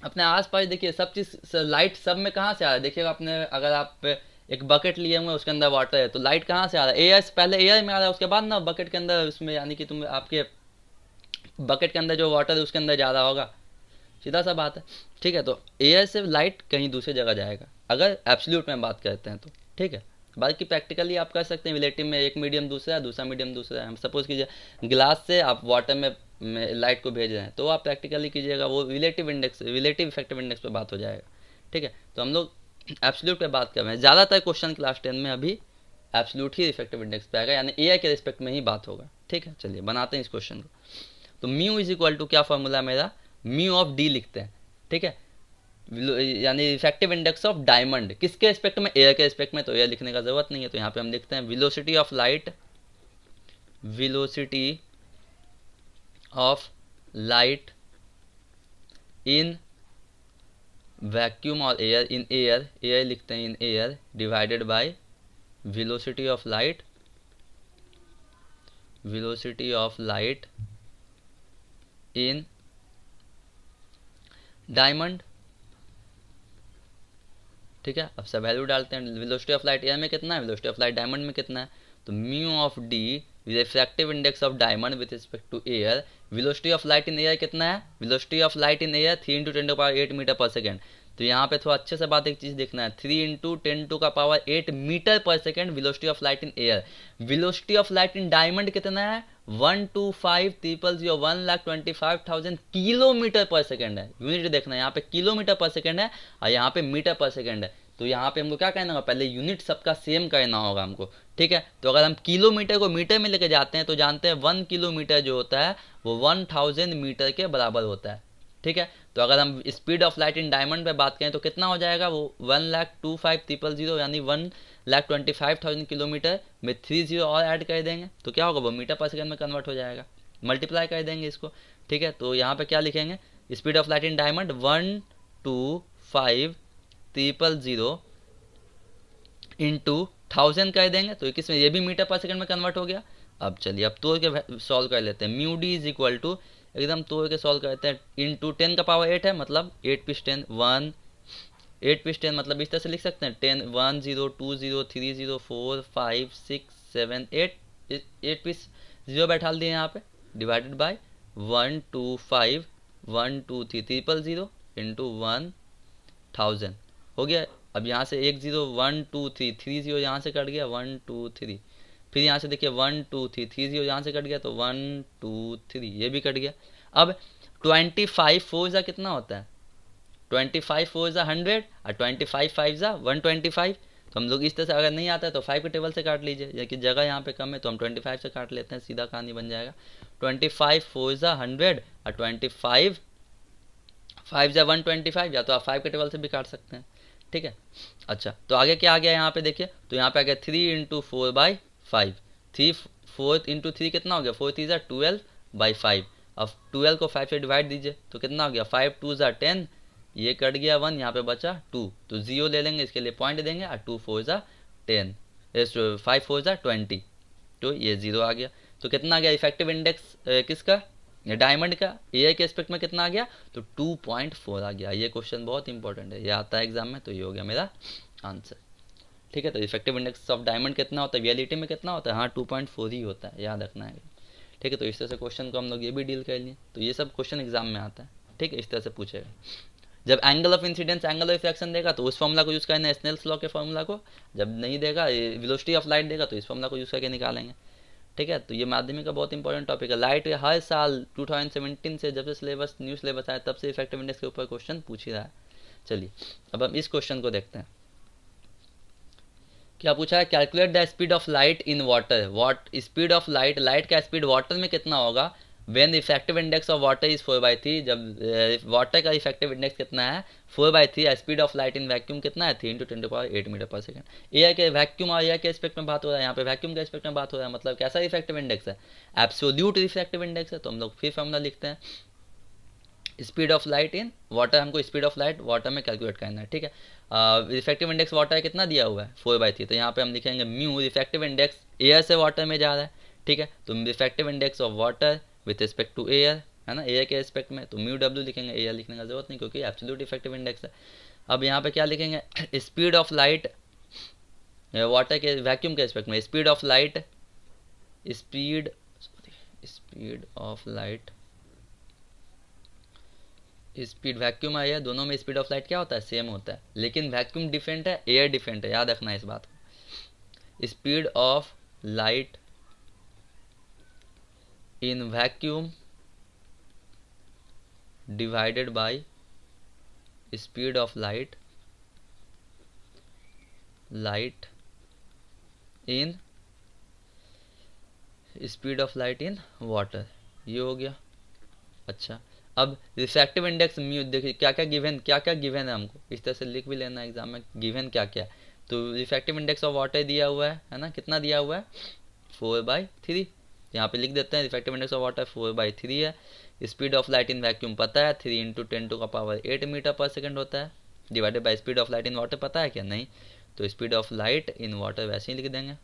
अपने आसपास देखिए सब चीज़ लाइट सब में कहाँ से आ रहा है, देखिएगा अपने, अगर आप एक बकेट लिए हुए उसके अंदर वाटर है तो लाइट कहाँ से आ रहा है, एयर से पहले एयर में आ रहा है, उसके बाद ना बकेट के अंदर उसमें, यानी कि तुम आपके बकेट के अंदर जो वाटर है उसके अंदर जा रहा होगा, सीधा सा बात है। ठीक है, तो एयर से लाइट कहीं दूसरी जगह जाएगा अगर एब्सोल्यूट में बात करते हैं तो। ठीक है, बाकी प्रैक्टिकली आप कर सकते हैं, रिलेटिव में एक मीडियम दूसरा है, दूसरा मीडियम दूसरा है। हम सपोज कीजिए ग्लास से आप वाटर में लाइट को भेज रहे हैं तो आप प्रैक्टिकली कीजिएगा, वो relative index, relative effective index पे बात हो जाएगा। ठीक है, तो हम लोग एब्सोल्यूट पे बात कर रहे हैं। ज़्यादातर क्वेश्चन क्लास 10 में अभी एब्सोल्यूट ही इफेक्टिव इंडेक्स पे आएगा, यानी एयर के रिस्पेक्ट में ही बात होगा। ठीक है, चलिए बनाते हैं इस क्वेश्चन को। तो म्यू इज इक्वल टू क्या फॉर्मूला मेरा, म्यू ऑफ डी लिखते हैं। ठीक है, यानी इफेक्टिव इंडेक्स ऑफ डायमंड किसके रिस्पेक्ट में, एयर के रिस्पेक्ट में। तो एयर लिखने का जरूरत नहीं है, तो यहाँ पे हम लिखते हैं velocity of light, velocity of light in vacuum और एयर, इन एयर, एयर लिखते हैं in air, divided by velocity of light, velocity of light in diamond. ठीक है, अब सब वैल्यू डालते हैं। वेलोसिटी ऑफ लाइट एयर में कितना है, वेलोसिटी ऑफ लाइट डायमंड में कितना है, तो mu of the refractive index of diamond with respect to air. Velocity of light in air कितना है, velocity of light in air 3 × 10⁸ metre पर सेकेंड। तो यहाँ पे थोड़ा अच्छे से बात एक चीज़ देखना है, 3 इंटू 10⁸ मीटर पर second velocity of light in air. Velocity of light in diamond कितना है, 125,000 किलोमीटर पर सेकेंड है। यूनिट देखना है, यहाँ पे किलोमीटर पर सेकेंड है और यहाँ पे मीटर पर सेकेंड है। तो यहाँ पे हमको क्या कहना होगा, पहले यूनिट सबका सेम कहना होगा हमको, ठीक है। तो अगर हम किलोमीटर को मीटर में लेके जाते हैं तो जानते हैं 1 किलोमीटर जो होता है वो 1000 मीटर के बराबर होता है, ठीक है। तो अगर हम speed of light in diamond पे बात करें तो कितना हो जाएगा, वो 1,25,000 यानी 1,25,000 किलोमीटर में 3 जीरो और ऐड कर देंगे तो क्या होगा, वो मीटर पर सेकंड में कन्वर्ट हो जाएगा, मल्टीप्लाई कर देंगे इसको, ठीक है। तो यहाँ पे क्या लिखेंगे, speed of light in diamond 125,000 into 1000 कर देंगे तो किस में, ये भी मीटर पर सेकंड में कन्वर्ट हो गया। अब चलिए अब तोड़ के सॉल्व कर लेते हैं। Mu d is equal to, एकदम तोड़ के सॉल्व करते हैं, इंटू 10⁸ है मतलब 8 पिस 10 1, 8 पिस 10 मतलब इस तरह से लिख सकते हैं 10 1 0 2 0 3 0 4 5 6 7 8, 8 पिस 0 बैठा दिए यहाँ पे, डिवाइडेड बाय 125,123,000 इंटू 1000 हो गया। अब यहाँ से 1 0 1 2 3 3 0 यहाँ से कट गया 1 2 3, फिर यहाँ से देखिए 1 2 3 3 0 यहाँ से कट गया तो 1 2 3 ये भी कट गया। अब 25 4 जा कितना होता है, 25 4 जा 100 और 25 5 जा 125। तो हम लोग इस तरह से, अगर नहीं आता है तो 5 के टेबल से काट लीजिए, लेकिन जगह यहाँ पे कम है तो हम 25 से काट लेते हैं, सीधा कहानी बन जाएगा। 25 4 जा 100 और 25 5 जा 125, या तो आप 5 के टेबल से भी काट सकते हैं, ठीक है। अच्छा तो आगे क्या आ गया यहाँ पे देखिए, तो यहाँ पे आ गया 3 इंटू 4/5, 3 4 इंटू 3 कितना हो गया, 4 3 12/5। अब 12 को 5 से डिवाइड दीजिए तो कितना हो गया, 5 2 10, ये कट गया 1, यहाँ पे बचा 2, तो 0 ले लेंगे, इसके लिए पॉइंट देंगे और 2 4 10, 5 4 20, तो ये 0 आ गया। तो कितना आ गया इफेक्टिव इंडेक्स किसका, डायमंड का, एयर के एस्पेक्ट में कितना आ गया, तो 2.4 आ गया। ये क्वेश्चन बहुत इंपॉर्टेंट है, ये आता है एग्जाम में, तो ये हो गया मेरा आंसर, ठीक है। तो इफेक्टिव इंडेक्स ऑफ डायमंड कितना होता है, रियलिटी में कितना होता है, हाँ 2.4 ही होता है, याद रखना है, ठीक है। तो इस तरह से क्वेश्चन को हम लोग ये भी डील कर लिए, तो ये सब क्वेश्चन एग्जाम में आता है, ठीक है, इस तरह से पूछेगा। जब angle of incidence angle of refraction देगा तो उस फॉर्मूला को यूज़ करना है, स्नेल्स लॉ के फॉर्मूला को। जब नहीं देगा, वेलोसिटी ऑफ लाइट देगा तो इस फॉर्मूला को यूज़ करके निकालेंगे, ठीक है। तो ये माध्यमिक का बहुत इंपॉर्टेंट टॉपिक है। लाइट हर साल 2017 से जब से सिलेबस न्यू सिलेबस आया तब से इफेक्टिव इंडेक्स के ऊपर क्वेश्चन पूछ ही रहा है। चलिए अब हम इस क्वेश्चन को देखते हैं, क्या पूछा है, calculate the speed of light in water. Speed of light, light का स्पीड वाटर में कितना होगा when effective index of water is 4/3। जब वाटर का इफेक्टिव इंडेक्स कितना है 4/3, speed of light in vacuum कितना है 3 इंटू 10⁸ मीटर पर सेकंड। एयर के वैक्यूम और एयर के एस्पेक्ट में बात हो रहा है, यहाँ पे वैक्यूम के एस्पेक्ट में बात हो रहा है, मतलब कैसा इफेक्टिव इंडेक्स है, एब्सोल्यूट इफेक्टिव इंडेक्स है। तो हम लोग फिर फॉर्मूला लिखते हैं, speed of light in water, हमको स्पीड ऑफ लाइट वाटर में कैलकुलेट करना है, ठीक है। इफेक्टिव इंडेक्स वाटर कितना दिया हुआ है 4/3, तो यहाँ पे हम लिखेंगे म्यू इफेक्टिव इंडेक्स एयर से वाटर में जा रहा है, ठीक है। तो effective index of water with respect to air, है ना, एयर के एस्पेक्ट में, तो म्यू डब्ल्यू लिखेंगे, एयर लिखने का जरूरत नहीं क्योंकि एब्सोल्यूट इफेक्टिव इंडेक्स है। अब यहाँ पे क्या लिखेंगे, स्पीड ऑफ लाइट वाटर के वैक्यूम के एस्पेक्ट में, speed of light, speed of light, speed vacuum और एयर दोनों में स्पीड ऑफ लाइट क्या होता है, सेम होता है, लेकिन वैक्यूम डिफरेंट है, एयर डिफरेंट है, याद रखना है इस बात को। Speed of light in vacuum divided by speed of light in speed of light in water, ये हो गया। अच्छा अब रिफ्रैक्टिव इंडेक्स म्यू, देखिए क्या क्या गिवन है, हमको इस तरह से लिख भी लेना एग्जाम में, गिवन क्या क्या है। तो रिफ्रैक्टिव इंडेक्स ऑफ वाटर दिया हुआ है ना, कितना दिया हुआ है 4/3, यहाँ पे लिख देते हैं रिफ्रैक्टिव इंडेक्स ऑफ वाटर 4/3 है। Speed of light in vacuum पता है 3 इंटू 10⁸ मीटर पर सेकंड होता है, divided by speed of light in water पता है क्या, नहीं, तो speed of light in water वैसे ही लिख देंगे,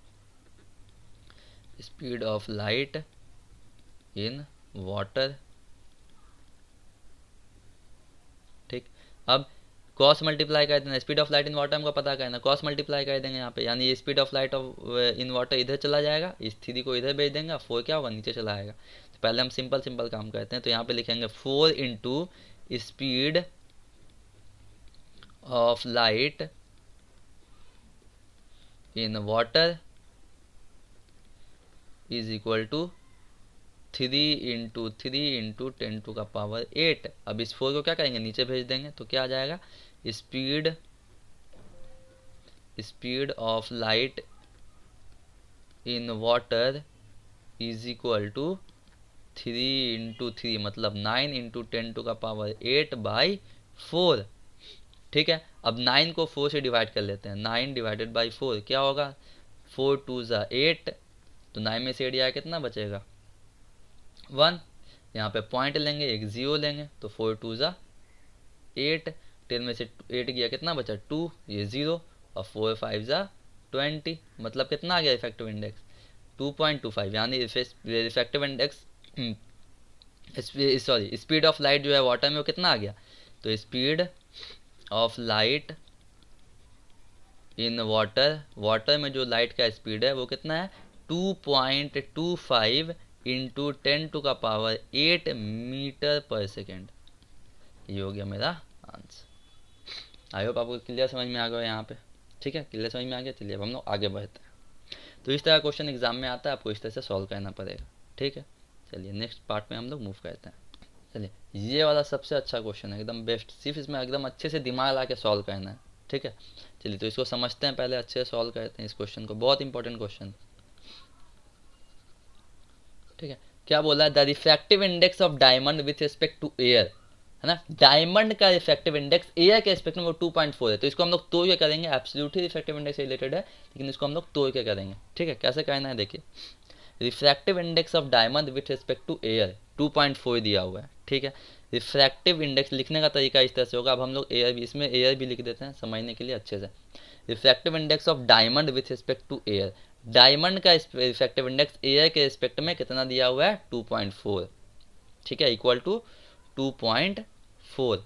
speed of light in water, ठीक। अब क्रॉस मल्टीप्लाई कर देना, speed of light in water हमको पता करना, क्रॉस मल्टीप्लाई कर देंगे यहाँ पे, यानी ये speed of light of in water इधर चला जाएगा, इस 3 को इधर भेज देंगे, 4 क्या होगा नीचे चला आएगा। तो पहले हम सिंपल काम करते हैं, तो यहाँ पे लिखेंगे 4 into speed of light in water is equal to 3 × 10⁸ अब इस 4 को क्या करेंगे, नीचे भेज देंगे, तो क्या आ जाएगा, speed of light in water is equal to 3 × 3 मतलब 9 × 10⁸/8/4। ठीक है, अब 9 को 4 से डिवाइड कर लेते हैं, 9 ÷ 4 क्या होगा, 4 2 ज़ा 8, तो 9 में से 8 जाए कितना बचेगा 1। यहाँ पे पॉइंट लेंगे, एक 0 लेंगे, तो 4 2 ज़ा 8, 10 में से 8 गया कितना बचा 2, ये 0, और 4 5 ज़ा 20, मतलब कितना आ गया इफेक्टिव इंडेक्स 2.25, यानी effective index sorry speed of light जो है वाटर में वो कितना आ गया, तो speed of light in water में जो लाइट का स्पीड है वो कितना है 2.25 × 10⁸8 मीटर/सेकेंड। ये हो गया मेरा आंसर। आई होप आपको क्लियर समझ में आ गया यहाँ पे। ठीक है, क्लियर समझ में आ गया। चलिए अब हम लोग आगे बढ़ते हैं। तो इस तरह क्वेश्चन एग्जाम में आता है, आपको इस तरह से सॉल्व करना पड़ेगा। ठीक है, चलिए नेक्स्ट पार्ट में हम लोग मूव करते हैं। चलिए ये वाला सबसे अच्छा क्वेश्चन है, एकदम बेस्ट, सिर्फ इसमें एकदम अच्छे से दिमाग ला के सॉल्व करना है। ठीक है, चलिए तो इसको समझते हैं, पहले अच्छे से सॉल्व करते हैं इस क्वेश्चन को, बहुत इंपॉर्टेंट क्वेश्चन। ठीक है, क्या बोला है, the refractive index of diamond with respect to air, है ना, डायमंड का रिफ्रैक्टिव इंडेक्स एयर के रिस्पेक्ट में वो 2.4 है। तो इसको हम लोग तोड़ के करेंगे, एब्सोल्युटली रिफ्रैक्टिव इंडेक्स से रिलेटेड है, लेकिन इसको हम लोग तोड़ के करेंगे। ठीक है, कैसे करना है देखिए, refractive index of diamond with respect to air 2.4 दिया हुआ है। ठीक है, रिफ्रैक्टिव इंडेक्स लिखने का तरीका इस तरह से होगा। अब हम लोग एयर भी, इसमें एयर भी लिख देते हैं समझने के लिए अच्छे से। Refractive index of diamond with respect to air, diamond का रिफ्रैक्टिव इंडेक्स एयर के रिस्पेक्ट में कितना दिया हुआ है 2.4। ठीक है, इक्वल टू 2.4।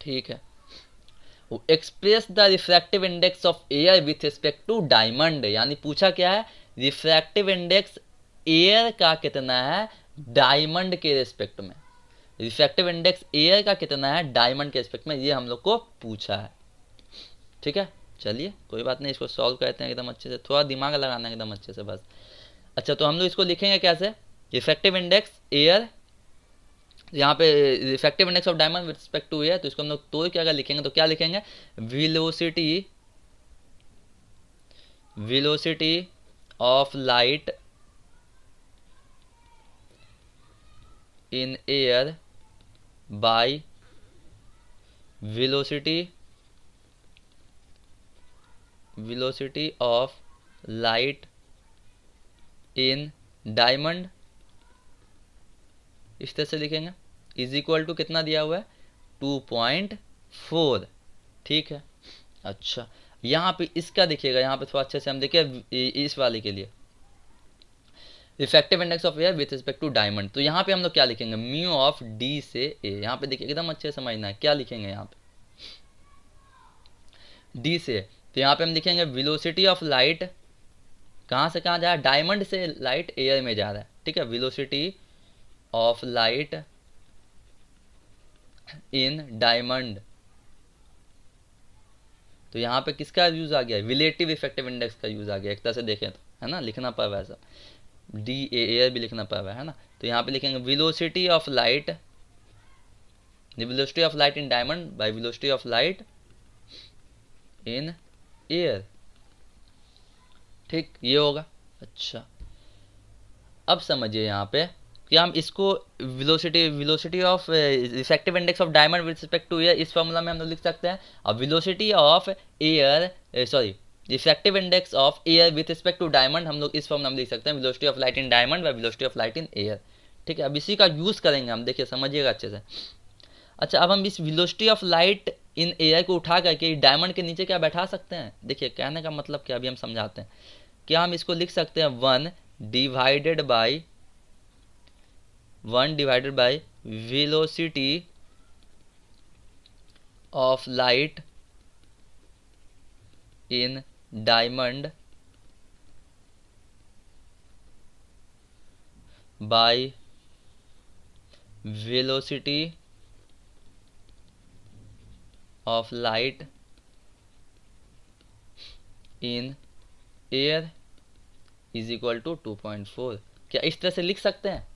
ठीक है, express the refractive index of air with respect to diamond, यानी पूछा क्या है, रिफ्रैक्टिव इंडेक्स एयर का कितना है डायमंड के रिस्पेक्ट में, रिफ्रैक्टिव इंडेक्स एयर का कितना है डायमंड के रिस्पेक्ट में, ये हम लोग को पूछा है। ठीक है, चलिए कोई बात नहीं, इसको सॉल्व करते हैं एकदम अच्छे से, थोड़ा दिमाग लगाना है एकदम अच्छे से बस। अच्छा, तो हम लोग इसको लिखेंगे कैसे, रिफ्रैक्टिव इंडेक्स एयर, यहाँ पे refractive index of diamond with respect to air, तो इसको हम लोग तोड़ के अगर लिखेंगे तो क्या लिखेंगे, velocity of light in air by velocity of light in diamond, इस तरह से लिखेंगे, इज इक्वल टू कितना दिया हुआ है 2.4। ठीक है, अच्छा यहाँ पे इसका देखिएगा, यहाँ पे थोड़ा अच्छे से हम देखिए इस वाले के लिए, effective index of air with respect to diamond, तो यहाँ पे हम लोग क्या लिखेंगे, म्यू ऑफ डी से ए, यहाँ पे देखिए एकदम अच्छे से समझना है, क्या लिखेंगे यहाँ पे डी से, तो यहाँ पे हम लिखेंगे वेलोसिटी ऑफ लाइट, कहाँ से कहाँ जा रहा है, डायमंड से लाइट एयर में जा रहा है। ठीक है, velocity of light in diamond, तो यहाँ पे किसका यूज आ गया, रिलेटिव इफेक्टिव इंडेक्स का यूज आ गया, एक तरह से देखें तो, है ना, लिखना पड़ रहा है सब, डी एयर भी लिखना पड़ रहा है ना, तो यहाँ पे लिखेंगे velocity of light, velocity of light in diamond by velocity of light in air. ठीक, ये होगा। अच्छा, अब समझिए यहाँ पे कि हम इसको velocity of refractive index of diamond with respect to air, इस फॉर्मूला में हम लोग लिख सकते हैं। अब velocity of air refractive index of air with respect to diamond हम लोग इस फॉर्मूला में लिख सकते हैं, velocity of light in diamond by velocity of light in air. ठीक है, अब इसी का यूज करेंगे हम, देखिए समझिएगा अच्छे से। अच्छा, अब हम इस velocity of light in air को उठा करके डायमंड के नीचे क्या बैठा सकते हैं, देखिए कहने का मतलब क्या, अभी हम समझाते हैं। क्या हम इसको लिख सकते हैं 1 divided by velocity of light in diamond by velocity of light in air is equal to 2.4। क्या इस तरह से लिख सकते हैं?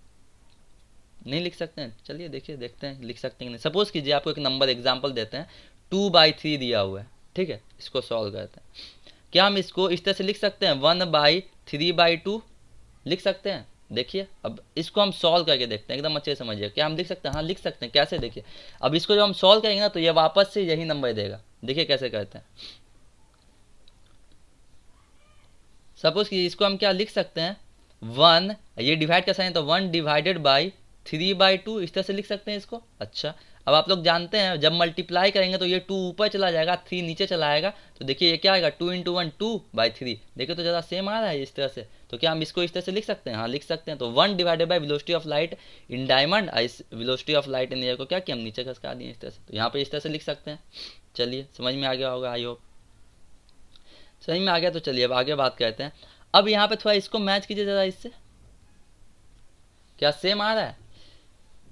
नहीं लिख सकते हैं। चलिए देखिए, देखते हैं लिख सकते हैं कि नहीं। सपोज कीजिए आपको एक नंबर एग्जांपल देते हैं, 2/3 दिया हुआ है, ठीक है, इसको सॉल्व करते हैं। क्या हम इसको इस तरह से लिख सकते हैं? 1/3/2 लिख सकते हैं। देखिए अब इसको हम सॉल्व करके देखते हैं, एकदम अच्छे से समझिए। क्या हम लिख सकते हैं? हाँ लिख सकते हैं। कैसे? देखिए अब इसको जब हम सॉल्व करेंगे ना तो ये वापस से यही नंबर देगा। देखिए कैसे करते हैं। सपोज कि इसको हम क्या लिख सकते हैं, 1, ये डिवाइड कैसा है तो 1/3/2 इस तरह से लिख सकते हैं इसको। अच्छा अब आप लोग जानते हैं जब मल्टीप्लाई करेंगे तो ये 2 ऊपर चला जाएगा, 3 नीचे चला आएगा, तो देखिए ये क्या आएगा, 2 × 1 2/3। देखिए तो ज़्यादा सेम आ रहा है इस तरह से। तो क्या हम इसको इस तरह से लिख सकते हैं? हाँ लिख सकते हैं। तो 1/, velocity of light in diamond, इस velocity of light in air को क्या किया, हम नीचे खसका दिए इस तरह से। तो यहाँ पे इस तरह से लिख सकते हैं। चलिए समझ में आ गया होगा, आई होप समझ में आ गया। तो चलिए अब आगे बात करते हैं। अब यहाँ पे थोड़ा इसको मैच कीजिए ज़रा इससे, क्या सेम आ रहा है?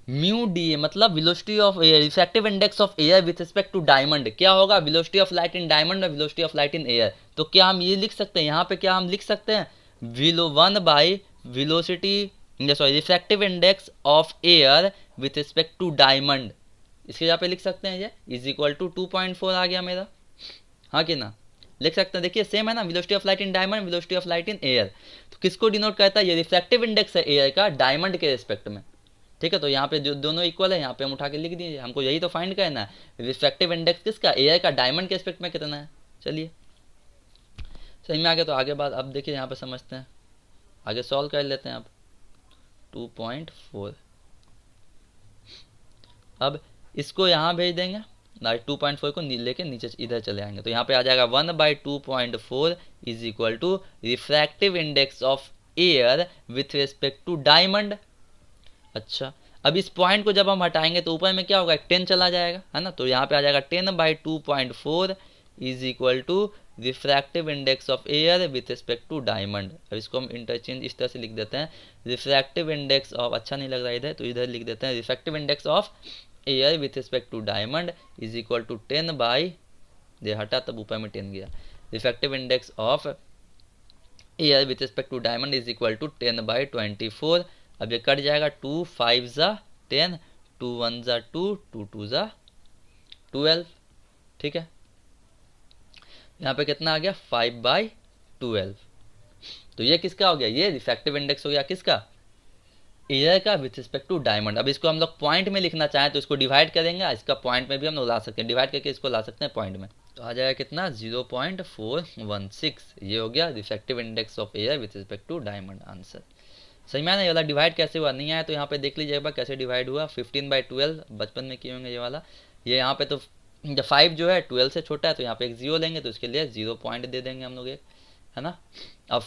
म्यू डी मतलब velocity of air, refractive index of air with respect to diamond. क्या होगा? Velocity of light in diamond और velocity of light in air. तो क्या हम ये लिख सकते हैं यहाँ पे, क्या हम लिख सकते हैं 1/वेलोसिटी refractive index of air with respect to diamond, इसके यहाँ पे लिख सकते हैं ये इज इक्वल टू 2.4 आ गया मेरा। हाँ कि ना? लिख सकते हैं। देखिए सेम है ना, velocity of light in diamond, velocity of light in air. तो किसको डिनोट करता है? ये रिफ्रैक्टिव इंडेक्स है एयर का डायमंड के रिस्पेक्ट में, ठीक है। तो यहाँ पे जो दोनों इक्वल है, यहाँ पे हम उठा के लिख दीजिए। हमको यही तो फाइंड करना है, रिफ्रैक्टिव इंडेक्स किसका, एयर का डायमंड के रिस्पेक्ट में कितना है। चलिए सही में आ गया। तो आगे बात अब देखिए यहाँ पे समझते हैं, आगे सॉल्व कर लेते हैं। अब 2.4, अब इसको यहाँ भेज देंगे, 2.4 को लेके नीचे इधर चले आएंगे। तो यहाँ पे आ जाएगा 1/2.4 is equal to refractive index of air with respect to diamond. अच्छा अब इस पॉइंट को जब हम हटाएंगे तो ऊपर में क्या होगा, 10 चला जाएगा, है ना। तो यहाँ पे आ जाएगा 10/2.4 is equal to refractive index of air with respect to diamond. अब इसको हम इंटरचेंज इस तरह से लिख देते हैं, रिफ्रैक्टिव इंडेक्स ऑफ, अच्छा नहीं लग रहा है इधर, तो इधर लिख देते हैं refractive index of air with respect to diamond is equal to 10 दे हटा तब ऊपर में 10 गया, refractive index of air with respect to diamond is equal to 10/24। अब ये कट जाएगा, 2 5 ज़ा 10, 2 1 ज़ा 2, 2 2 ज़ा 12, ठीक है। यहाँ पे कितना आ गया, 5/12। तो ये किसका हो गया, ये रिफ्रैक्टिव इंडेक्स हो गया किसका, एयर का विथ रिस्पेक्ट टू डायमंड। अब इसको हम लोग पॉइंट में लिखना चाहें तो इसको डिवाइड करेंगे, इसका पॉइंट में भी हम लोग ला सकते हैं, डिवाइड करके इसको ला सकते हैं पॉइंट में। तो आ जाएगा कितना, 0.416। ये हो गया refractive index of air with respect to diamond answer. सही में ये वाला डिवाइड कैसे हुआ, नहीं आया तो यहाँ पे देख लीजिएगा कैसे डिवाइड हुआ। 15/12 बचपन में किए होंगे ये वाला। ये यहाँ पे तो 5 जो है 12 से छोटा है, तो यहाँ पे एक 0 लेंगे, तो इसके लिए 0 पॉइंट दे देंगे हम लोग एक, है ना। अब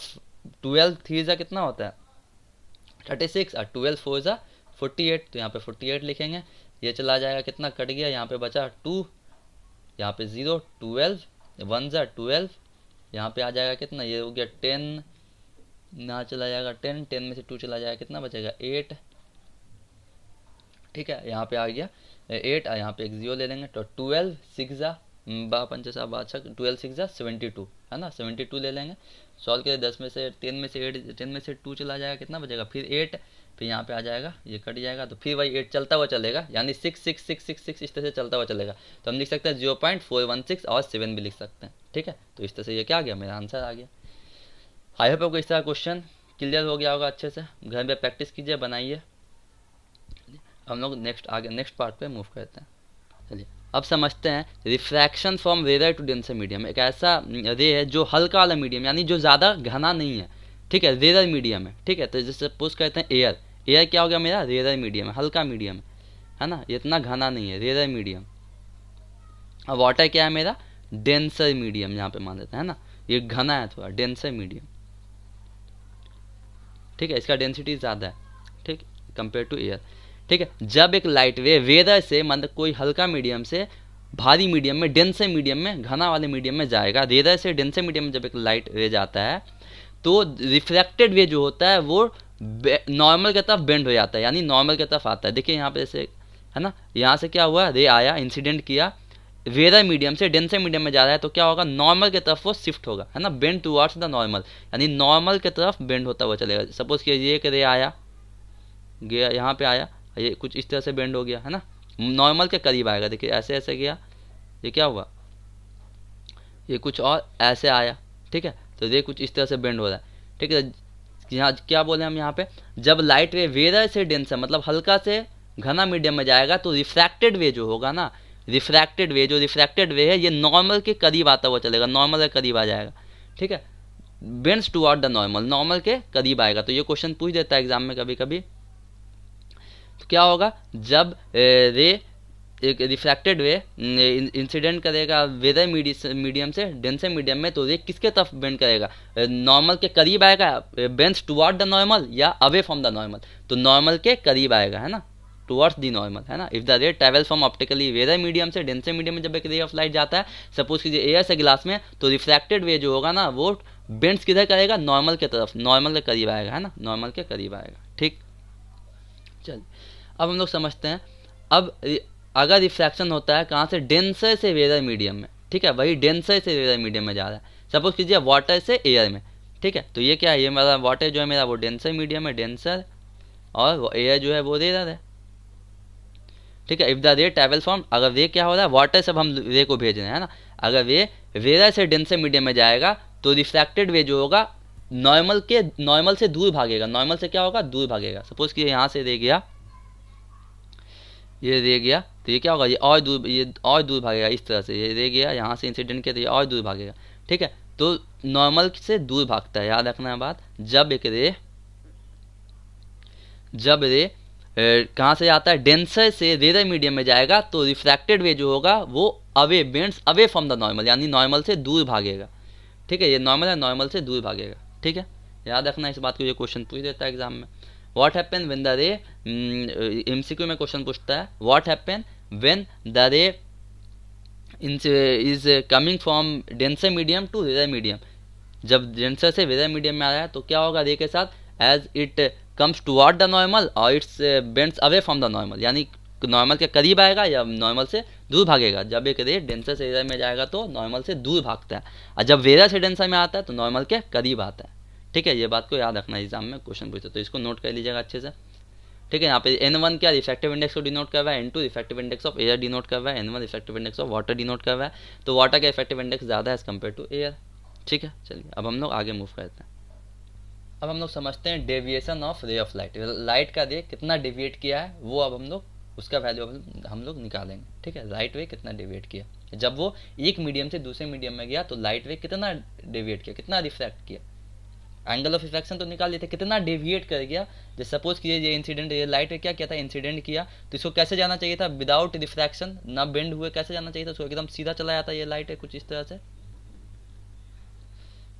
12 3 ज़ा कितना होता है 36, और 12 4 ज़ा 48, तो यहाँ पे 48 लिखेंगे। ये चला जाएगा, कितना कट गया, यहाँ पे बचा 2, यहाँ पे 0, 12 1 ज़ा 12, यहाँ पे आ जाएगा कितना, ये हो गया 10, ना चला जाएगा 10, 10 में से 2 चला जाएगा, कितना बचेगा 8, ठीक है। यहाँ पे आ गया 8, और यहाँ पे एक 0 ले लेंगे, तो 12 6 ज़ा 12 6 ज़ा 72, है ना, 72 ले लेंगे। सॉल्व करें, 10 में से 10 में से 8, 10 में से 2 चला जाएगा, कितना बचेगा, फिर 8, फिर यहाँ पे आ जाएगा, ये कट जाएगा, तो फिर वही 8 चलता हुआ चलेगा, यानी 6 6 6 6 6 इस तरह से चलता हुआ चलेगा। तो हम लिख सकते हैं 0.416 और 7 भी लिख सकते हैं, ठीक है। तो इस तरह से ये क्या आ गया, मेरा आंसर आ गया। आई होप आपको इस तरह क्वेश्चन क्लियर हो गया होगा अच्छे से, घर में प्रैक्टिस कीजिए, बनाइए। हम लोग नेक्स्ट पार्ट पे मूव करते हैं। चलिए अब समझते हैं refraction from rarer to denser medium. एक ऐसा रे है जो हल्का वाला मीडियम, यानी जो ज़्यादा घना नहीं है, ठीक है, रेयर मीडियम है, ठीक है। तो जैसे सपोज करते हैं एयर, एयर क्या हो गया मेरा, रेयर मीडियम है, हल्का मीडियम है ना, इतना घना नहीं है, रेयर मीडियम। अब वाटर क्या है मेरा, डेंसर मीडियम, यहाँ पे मान लेते हैं ना, ये घना है थोड़ा, डेंसर मीडियम, ठीक है, इसका डेंसिटी ज़्यादा है, ठीक, कंपेयर टू एयर, ठीक है। जब एक लाइट वे वेदर से मतलब कोई हल्का मीडियम से भारी मीडियम में, डेंसर मीडियम में, घना वाले मीडियम में जाएगा, रेयर से डेंसर मीडियम में जब एक लाइट वे जाता है तो रिफ्लेक्टेड वे जो होता है वो नॉर्मल की तरफ बेंड हो जाता है, यानी नॉर्मल की तरफ आता है। देखिए यहाँ पे जैसे है ना, यहाँ से क्या हुआ, रे आया, इंसिडेंट किया, वेदर मीडियम से डेंसर मीडियम में जा रहा है तो क्या होगा, नॉर्मल की तरफ वो शिफ्ट होगा, है ना, बेंड टुवर्ड्स द नॉर्मल, यानी नॉर्मल की तरफ बेंड होता हुआ चलेगा। सपोज कि ये एक रे आया, गया यहाँ पे आया, ये कुछ इस तरह से बेंड हो गया, है ना, नॉर्मल के करीब आएगा। देखिए ऐसे ऐसे गया, ये क्या हुआ, ये कुछ और ऐसे आया, ठीक है, तो ये कुछ इस तरह से बेंड हो रहा है, ठीक है। यहाँ क्या बोले हम यहाँ पे, जब लाइट वे वेदर से डेंसर मतलब हल्का से घना मीडियम में जाएगा तो रिफ्रैक्टेड वे जो होगा ना, रिफ्रैक्टेड वे, जो रिफ्रैक्टेड वे है ये नॉर्मल के करीब आता हुआ चलेगा, नॉर्मल के करीब आ जाएगा, ठीक है, bends toward the normal, normal के करीब आएगा। तो ये क्वेश्चन पूछ देता है एग्जाम में कभी कभी। तो क्या होगा, जब रे एक रिफ्रैक्टेड वे इंसिडेंट करेगा वेदर मीडियम से डेंसर मीडियम में, तो रे किसके तरफ बेंड करेगा, नॉर्मल के करीब आएगा, बेंड्स टुवर्ड द नॉर्मल या अवे फ्रॉम द नॉर्मल, तो नॉर्मल के करीब आएगा, है ना, टुवर्ड्स दी नॉर्मल, है ना। If the ray travel from optically rarer medium से डेंसर मीडियम में जब एक रे ऑफ लाइट जाता है, सपोज कीजिए एयर से ग्लास में, तो रिफ्रैक्टेड वे जो होगा ना वो बेंड्स किधर करेगा, नॉर्मल के तरफ, नॉर्मल के करीब आएगा, है ना, नॉर्मल के करीब आएगा, ठीक। चलिए अब हम लोग समझते हैं, अब अगर रिफ्रैक्शन होता है कहाँ से, डेंसर से वेदर मीडियम में, ठीक है, वही डेंसर से वेदर मीडियम में जा रहा है, सपोज कीजिए वाटर से एयर में, ठीक है, तो ये क्या है, ये मेरा वाटर जो है मेरा वो डेंसर मीडियम है, डेंसर, और एयर जो है वो रेयर है, ठीक है। इफ द रे ट्रैवल फ्रॉम, अगर रे क्या हो रहा है, वाटर से हम रे को भेज रहे हैं, है ना, अगर रे रेयर से डेंसर मीडियम में जाएगा तो रिफ्रैक्टेड वे जो होगा नॉर्मल से दूर भागेगा, नॉर्मल से क्या होगा, दूर भागेगा। सपोज कि यहाँ से रे गया, ये रे गया, तो ये क्या होगा, ये और दूर भागेगा, इस तरह से ये रे गया यहाँ से इंसिडेंट किया तो ये और दूर भागेगा, ठीक है, तो नॉर्मल से दूर भागता है, याद रखना है बात। जब रे कहाँ से आता है, डेंसर से रेयर मीडियम में जाएगा तो रिफ्रैक्टेड वे जो होगा वो away, bends away from the normal, यानी नॉर्मल से दूर भागेगा, ठीक है, ये नॉर्मल है, नॉर्मल से दूर भागेगा, ठीक है, याद रखना इस बात को, ये क्वेश्चन पूछ देता है एग्जाम में। What happen when the ray, MCQ में क्वेश्चन पूछता है, what happen when the ray is coming from denser medium to rarer medium, जब डेंसर से रेयर मीडियम में आ रहा है तो क्या होगा रे के साथ, as it comes toward the normal और it's bends away from the normal, यानी नॉर्मल के करीब आएगा या नॉर्मल से दूर भागेगा। जब एक रे डेंसर से रेयर में जाएगा तो नॉर्मल से दूर भागता है, और जब रेयर से डेंसर में आता है तो नॉर्मल के करीब आता है, ठीक है, ये बात को याद रखना है, एग्जाम में क्वेश्चन पूछते तो इसको नोट कर लीजिएगा अच्छे से, ठीक है। यहाँ पे N1 क्या रिफ्रैक्टिव इंडेक्स को डिनोट कर रहा है, N2 refractive index of air denote कर रहा है, N1 refractive index of water denote कर रहा है, तो वाटर का इफेक्टिव इंडेक्स ज़्यादा है एज कम्पेयर टू एयर, ठीक है। चलिए अब हम लोग आगे मूव करते हैं। अब हम लोग समझते हैं deviation of ray of light, light का रे कितना डेविएट किया है वो अब हम लोग उसका वैल्यू हम लोग निकालेंगे, ठीक है, लाइट वे कितना डेविएट किया, जब वो एक मीडियम से दूसरे मीडियम में गया तो लाइट वे कितना डेविएट किया, कितना रिफ्रैक्ट किया, एंगल ऑफ रिफ्रैक्शन तो निकाल लेते, कितना डेविएट कर गया। जैसे सपोज कीजिए ये इंसिडेंट, ये लाइट वे क्या किया था, इंसिडेंट किया, तो इसको कैसे जाना चाहिए था, विदाउट रिफ्रैक्शन, ना बेंड हुए कैसे जाना चाहिए था, उसको एकदम सीधा चला जाता ये लाइट वे, कुछ इस तरह से,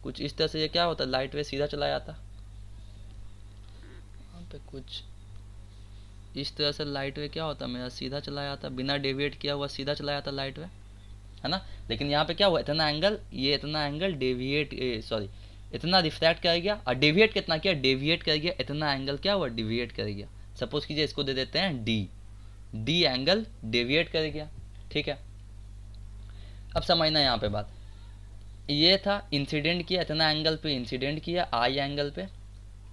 कुछ इस तरह से ये क्या होता है, लाइट वे सीधा चला जाता, पे कुछ इस तरह से लाइट वे क्या होता है मेरा, सीधा चला जाता, बिना डेविएट किया हुआ सीधा चला जाता लाइट वे, है ना। लेकिन यहाँ पे क्या हुआ, इतना एंगल, ये इतना एंगल डेविएट, सॉरी इतना रिफ्रैक्ट कर गया, और डेविएट कितना किया, डेविएट कर गया, इतना एंगल क्या हुआ, डिविएट कर गया। सपोज कीजिए इसको दे देते हैं डी एंगल डेविएट कर गया, ठीक है। अब समझना यहाँ पे बात, ये था इंसिडेंट किया, इतना एंगल पे इंसिडेंट किया आई एंगल पे,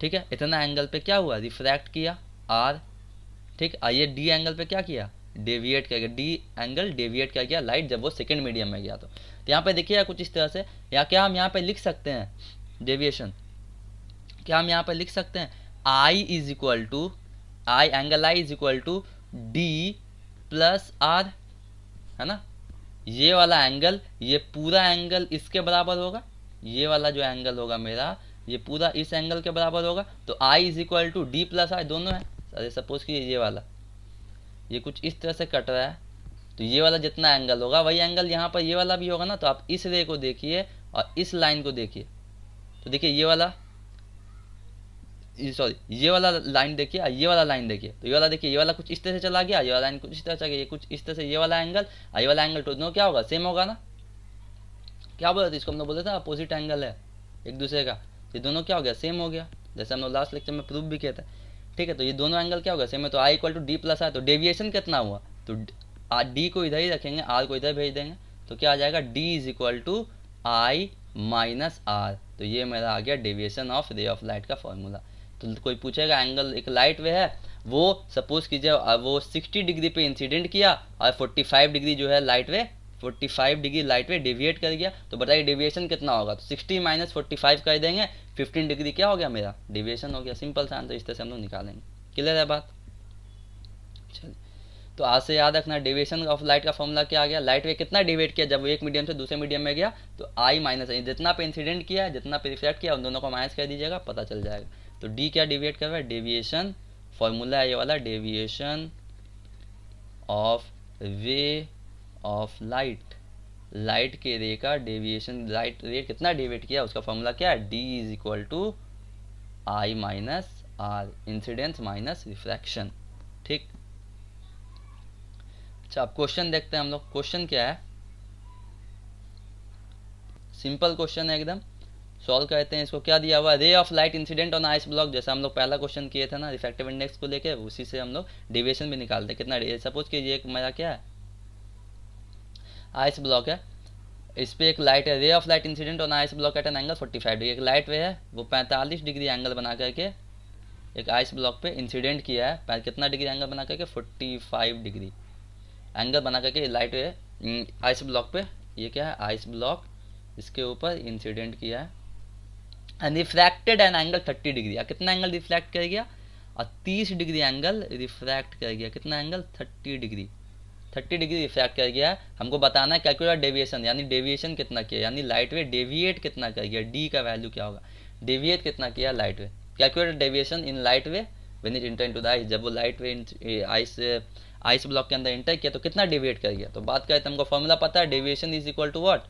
ठीक है, इतना एंगल पे क्या हुआ, रिफ्रैक्ट किया आर, ठीक, ये डी एंगल पे क्या किया, डेविएट कर गया, डी एंगल डेविएट कर गया लाइट जब वो सेकंड मीडियम में गया। तो यहाँ पे देखिए कुछ इस तरह से, या क्या हम यहाँ पे लिख सकते हैं डेविएशन, क्या हम यहाँ पे लिख सकते हैं, I is equal to, I angle I is equal to D plus R, है ना, ये वाला एंगल, ये पूरा एंगल इसके बराबर होगा, ये वाला जो एंगल होगा मेरा ये पूरा इस एंगल के बराबर होगा, तो I is equal to D plus I, दोनों है। अरे सपोज कि ये वाला ये कुछ इस तरह से कट रहा है, तो ये वाला जितना एंगल होगा वही एंगल यहाँ पर ये वाला भी होगा ना, तो आप इस रे को देखिए और इस लाइन को देखिए, तो देखिए ये वाला, सॉरी ये वाला लाइन देखिए और ये वाला लाइन देखिए, तो ये वाला देखिए, ये वाला कुछ इस तरह से चला गया, ये वाला लाइन कुछ इस तरह से चला गया, ये कुछ इस तरह से, ये वाला एंगल और ये वाला एंगल, तो दोनों क्या होगा, सेम होगा ना। क्या बोला था इसको, हम लोग बोले थे अपोजिट एंगल है एक दूसरे का, ये दोनों क्या हो गया, सेम हो गया, जैसे हम लोग लास्ट लेक्चर में प्रूफ भी किया था, ठीक है। तो ये दोनों एंगल क्या होगा, सेम है, तो I equal to D plus आई, तो डेविएशन कितना हुआ, तो डी को इधर ही रखेंगे, आर को इधर भेज देंगे, तो क्या आ जाएगा, d is equal to i minus r. तो ये मेरा आ गया deviation of ray of light का फॉर्मूला। तो कोई पूछेगा एंगल, एक लाइट वे है, वो सपोज कीजिए वो 60 डिग्री पे इंसिडेंट किया और 45 डिग्री जो है लाइट वे, 45 डिग्री लाइट वे डेविएट कर गया, तो बताइए डेविएशन कितना होगा। तो 60 माइनस 45 कर देंगे, 15 डिग्री क्या हो गया मेरा, डेविएशन हो गया। सिंपल सा आंसर इस तरह से हम लोग निकालेंगे। क्लियर है बात। चलिए, तो आज से याद रखना डेविएशन ऑफ लाइट का फॉर्मूला क्या आ गया, लाइट वे कितना डेविएट किया जब वो एक मीडियम से दूसरे मीडियम में गया, तो आई माइनस आई, जितना पे इंसिडेंट किया जितना पे रिफ्लेक्ट किया उन दोनों को माइनस कर दीजिएगा, पता चल जाएगा। तो डी क्या डेविएट कर रहा है, डेविएशन फॉर्मूला है ये वाला, deviation of ray of light, light के रे का डेविएशन, लाइट रे कितना डेविएट किया उसका फॉर्मूला क्या है, d is equal to i minus r, incidence minus refraction. ठीक, अच्छा अब क्वेश्चन देखते हैं हम लोग। क्वेश्चन क्या है, सिंपल क्वेश्चन है एकदम, सॉल्व करते हैं इसको। क्या दिया हुआ, रे of light incident on ice block, जैसा हम लोग पहला क्वेश्चन किए थे ना रिफ्रैक्टिव इंडेक्स को लेके, उसी से हम लोग डेविएशन भी निकालते हैं कितना। सपोज कीजिए एक मेरा क्या है, आइस ब्लॉक है, इस पे एक लाइट है, ray of light incident on ice block at an angle 45 degree, एक लाइट वे है वो 45 डिग्री एंगल बना करके एक आइस ब्लॉक पे इंसिडेंट किया है, कितना डिग्री एंगल बना करके, 45 डिग्री एंगल बना करके लाइट वे आइस ब्लॉक पे, ये क्या है आइस ब्लॉक, इसके ऊपर इंसिडेंट किया है and refracted an angle 30 degree. कितना एंगल रिफ्रैक्ट कर गया, और 30 डिग्री एंगल रिफ्रैक्ट कर गया, कितना एंगल 30 डिग्री, 30 डिग्री रिफ्रैक्ट कर गया। हमको बताना है कैलकुलेट डेविएशन, यानी डेविएशन कितना किया, यानी लाइट वे डेविएट कितना कर गया, डी का वैल्यू क्या होगा, डेविएट कितना किया light way. Calculate deviation in light way when it enter into the ice, जब वो लाइट वे आइस ब्लॉक के अंदर एंटर किया तो कितना डेविएट कर गया। तो बात करें तो हमको फॉर्मूला पता है, deviation is equal to what,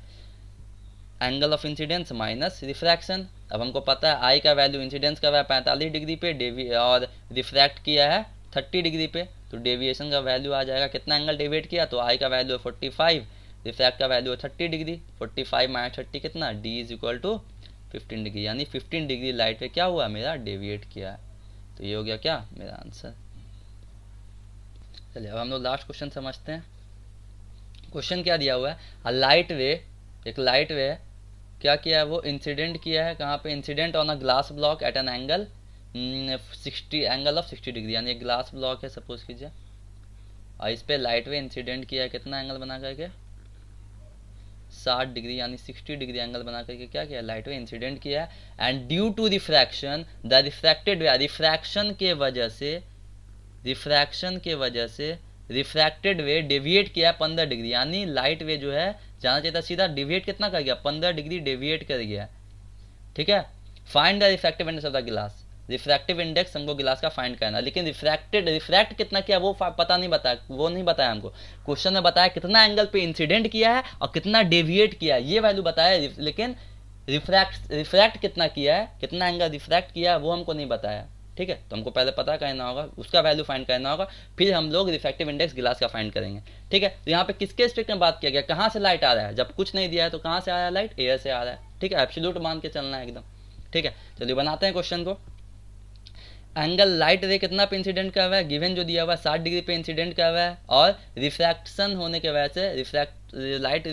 angle of incidence minus refraction. अब हमको पता है आई का वैल्यू इंसिडेंस का है 45 डिग्री पे, और रिफ्रैक्ट किया है 30 डिग्री पे, तो डेविएशन का वैल्यू आ जाएगा, कितना एंगल डेविएट किया, तो आई का वैल्यू है 45, रिफ्रैक्ट का वैल्यू है 30 डिग्री, 45 माइनस 30 कितना, d is equal to 15 degree, यानी 15 डिग्री लाइट पे क्या हुआ मेरा, डेविएट किया है। तो ये हो गया क्या मेरा आंसर। चलिए अब हम लोग लास्ट क्वेश्चन समझते हैं। क्वेश्चन क्या दिया हुआ है, लाइट वे, एक लाइट वे क्या किया है, वो इंसिडेंट किया है कहाँ पे, incident on a glass block at an angle 60 angle of 60 degree, यानी एक ग्लास ब्लॉक है सपोज कीजिए, और इस पे लाइट वे इंसिडेंट किया है, कितना एंगल बना करके 60 डिग्री, यानी 60 डिग्री एंगल बना करके क्या किया, लाइट वे इंसिडेंट किया है। And due to refraction the refracted ray, refraction के वजह से, रिफ्रैक्शन के वजह से रिफ्रैक्टेड वे डेविएट किया 15 डिग्री, यानी लाइट वे जो है जाना चाहिए था सीधा, डेविएट कितना कर गया, 15 डिग्री डेविएट कर गया। ठीक है, find the refractive index of the गिलास, रिफ्रैक्टिव इंडेक्स हमको गिलास का फाइंड करना, लेकिन रिफ्रैक्ट कितना किया वो पता नहीं बताया, वो नहीं बताया हमको। क्वेश्चन में बताया कितना एंगल पे इंसिडेंट किया है और कितना डेविएट किया है, ये वैल्यू बताया, लेकिन रिफ्रैक्ट कितना किया है, कितना एंगल रिफ्रैक्ट किया है वो हमको नहीं बताया। ठीक है, तो हमको पहले पता करना होगा, उसका वैल्यू फाइंड करना होगा, फिर हम लोग रिफ्रैक्टिव इंडेक्स गिलास का फाइंड करेंगे। ठीक है, तो यहाँ पे किसके रिस्पेक्ट में बात किया गया, कहाँ से लाइट आ रहा है, जब कुछ नहीं दिया है तो कहाँ से आ रहा है लाइट, एयर से आ रहा है। ठीक है, एब्सोल्यूट मान के चलना है एकदम। ठीक है, चलिए बनाते हैं क्वेश्चन को। एंगल लाइट रे कितना पे इंसिडेंट कर रहा है, गिवन जो दिया हुआ है 60 डिग्री पे इंसिडेंट कर रहा है, और रिफ्रैक्शन होने के वजह से लाइट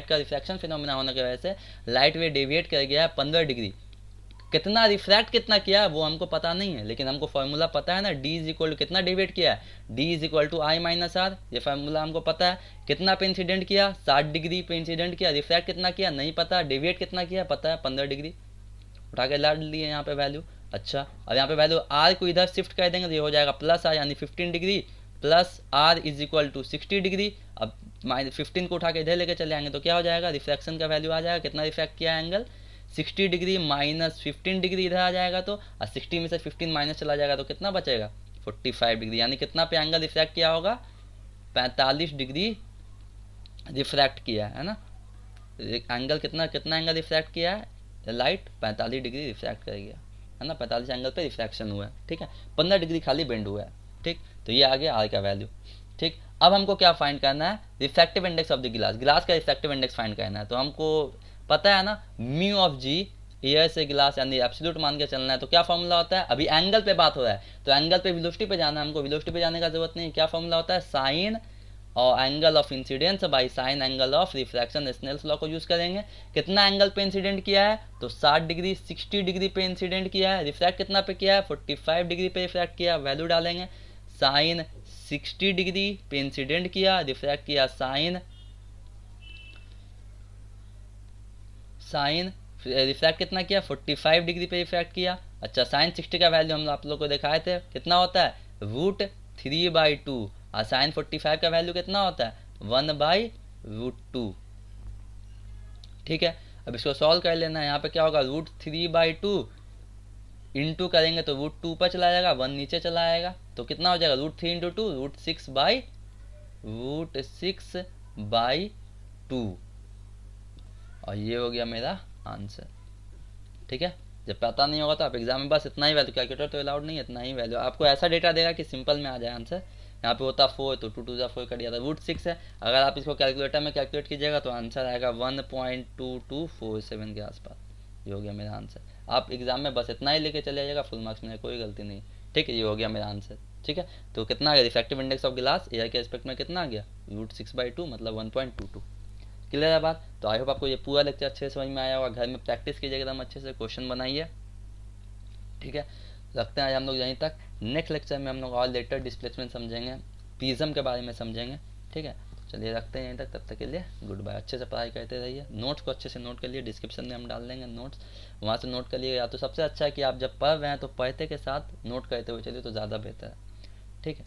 का रिफ्रैक्शन फिनोमेना होने की वजह से लाइट वे डेविएट कर गया है 15 डिग्री। कितना रिफ्रैक्ट कितना किया वो हमको पता नहीं है, लेकिन हमको फॉर्मूला पता है ना, डी इज इक्वल टू कितना डेविएट किया है, d is equal to i minus r, ये फॉर्मूला हमको पता है। कितना पे इंसिडेंट किया, 60 डिग्री पे इंसिडेंट किया, रिफ्रैक्ट कितना किया नहीं पता, डेविएट कितना किया पता है 15 डिग्री, उठा के ला लिए यहाँ पे वैल्यू। अच्छा, अब यहाँ पे वैल्यू आर को इधर शिफ्ट कर देंगे तो ये हो जाएगा प्लस आर, यानी 15 degree plus r is equal to 60 degree. अब 15 को उठा के इधर लेके चले आएंगे तो क्या हो जाएगा, रिफ्रैक्शन का वैल्यू आ जाएगा, कितना रिफ्रैक्ट किया एंगल 60 डिग्री माइनस 15 डिग्री इधर आ जाएगा, तो 60 में से 15 माइनस चला जाएगा तो कितना बचेगा 45 डिग्री, यानी कितना पे एंगल रिफ्रैक्ट किया होगा 45 डिग्री रिफ्रैक्ट किया है ना, एंगल कितना एंगल रिफ्रैक्ट किया है, लाइट 45 डिग्री रिफ्रैक्ट कर गया है ना, 45 एंगल पे रिफ्रैक्शन हुआ है। ठीक है, 15 डिग्री खाली बेंड हुआ है। ठीक, तो ये आ गया आर का वैल्यू। ठीक, अब हमको क्या फाइंड करना है, रिफ्रैक्टिव इंडेक्स ऑफ द गिलास का रिफ्रैक्टिव इंडेक्स फाइंड करना है। तो हमको पता है ना म्यू ऑफ जी, एयर से गिलास, यानी एब्सोल्यूट मान के चलना है। तो क्या फॉर्मूला होता है, अभी एंगल पे बात हो रहा है तो एंगल पे वेलोसिटी पे जाना है हमको, वेलोसिटी पे जाने का जरूरत नहीं है। क्या फॉर्मूला होता है, साइन और angle of incidence by sine angle of refraction, Snell's law को यूज करेंगे। कितना एंगल पे इंसिडेंट किया है, तो 60 डिग्री 60 डिग्री पे इंसिडेंट किया है। रिफ्रैक्ट कितना पे किया है, 45 डिग्री पे रिफ्रैक्ट किया, वैल्यू डालेंगे। साइन 60 डिग्री पे इंसिडेंट किया, रिफ्रैक्ट किया साइन रिफ्रैक्ट कितना किया, 45 डिग्री पे रिफ्रैक्ट किया। अच्छा, साइन 60 का वैल्यू हम आप लोग को दिखाए थे, कितना होता है, √3/2। और साइन 45 का वैल्यू कितना होता है, 1/√2। ठीक है, अब इसको सॉल्व कर लेना है। यहाँ पे क्या होगा, √3/2 इंटू करेंगे तो √2 पर चला जाएगा, 1 नीचे चला आएगा, तो कितना हो जाएगा, √3 × 2 √6/2। और ये हो गया मेरा आंसर। ठीक है, जब पता नहीं होगा तो आप एग्जाम में बस इतना ही वैल्यू, कैलकुलेटर तो अलाउड नहीं है, इतना ही वैल्यू आपको ऐसा डेटा देगा कि सिंपल में आ जाए आंसर। यहाँ पे होता 4 तो 2 2 4 कट गया था, √6 है। अगर आप इसको कैलकुलेटर में कैलकुलेट कीजिएगा तो आंसर आएगा 1.2247 के आसपास। ये हो गया मेरा आंसर। आप एग्जाम में बस इतना ही लेके चले जाइएगा, फुल मार्क्स में कोई गलती नहीं। ठीक है, ये हो गया मेरा आंसर। ठीक है, तो कितना आ गया, refractive index of glass air के एस्पेक्ट में कितना आ गया, √6/2 मतलब 1.22। क्लियर है बात। तो आई होप आपको ये पूरा लेक्चर अच्छे से समझ में आया होगा। घर में प्रैक्टिस कीजिएगा, एकदम अच्छे से क्वेश्चन बनाइए। ठीक है, रखते हैं आज हम लोग यहीं तक। नेक्स्ट लेक्चर में हम लोग और लेटर डिस्प्लेसमेंट समझेंगे, प्रिज्म के बारे में समझेंगे। ठीक है, चलिए रखते हैं यहीं तक, तब तक के लिए गुड बाय। अच्छे से पढ़ाई करते रहिए, नोट्स को अच्छे से नोट कर लिए, डिस्क्रिप्शन में हम डाल देंगे नोट्स, वहाँ से नोट कर लिए। या तो सबसे अच्छा है कि आप जब पढ़ रहे हैं तो पढ़ते के साथ नोट करते हुए चलिए, तो ज़्यादा बेहतर है। ठीक है।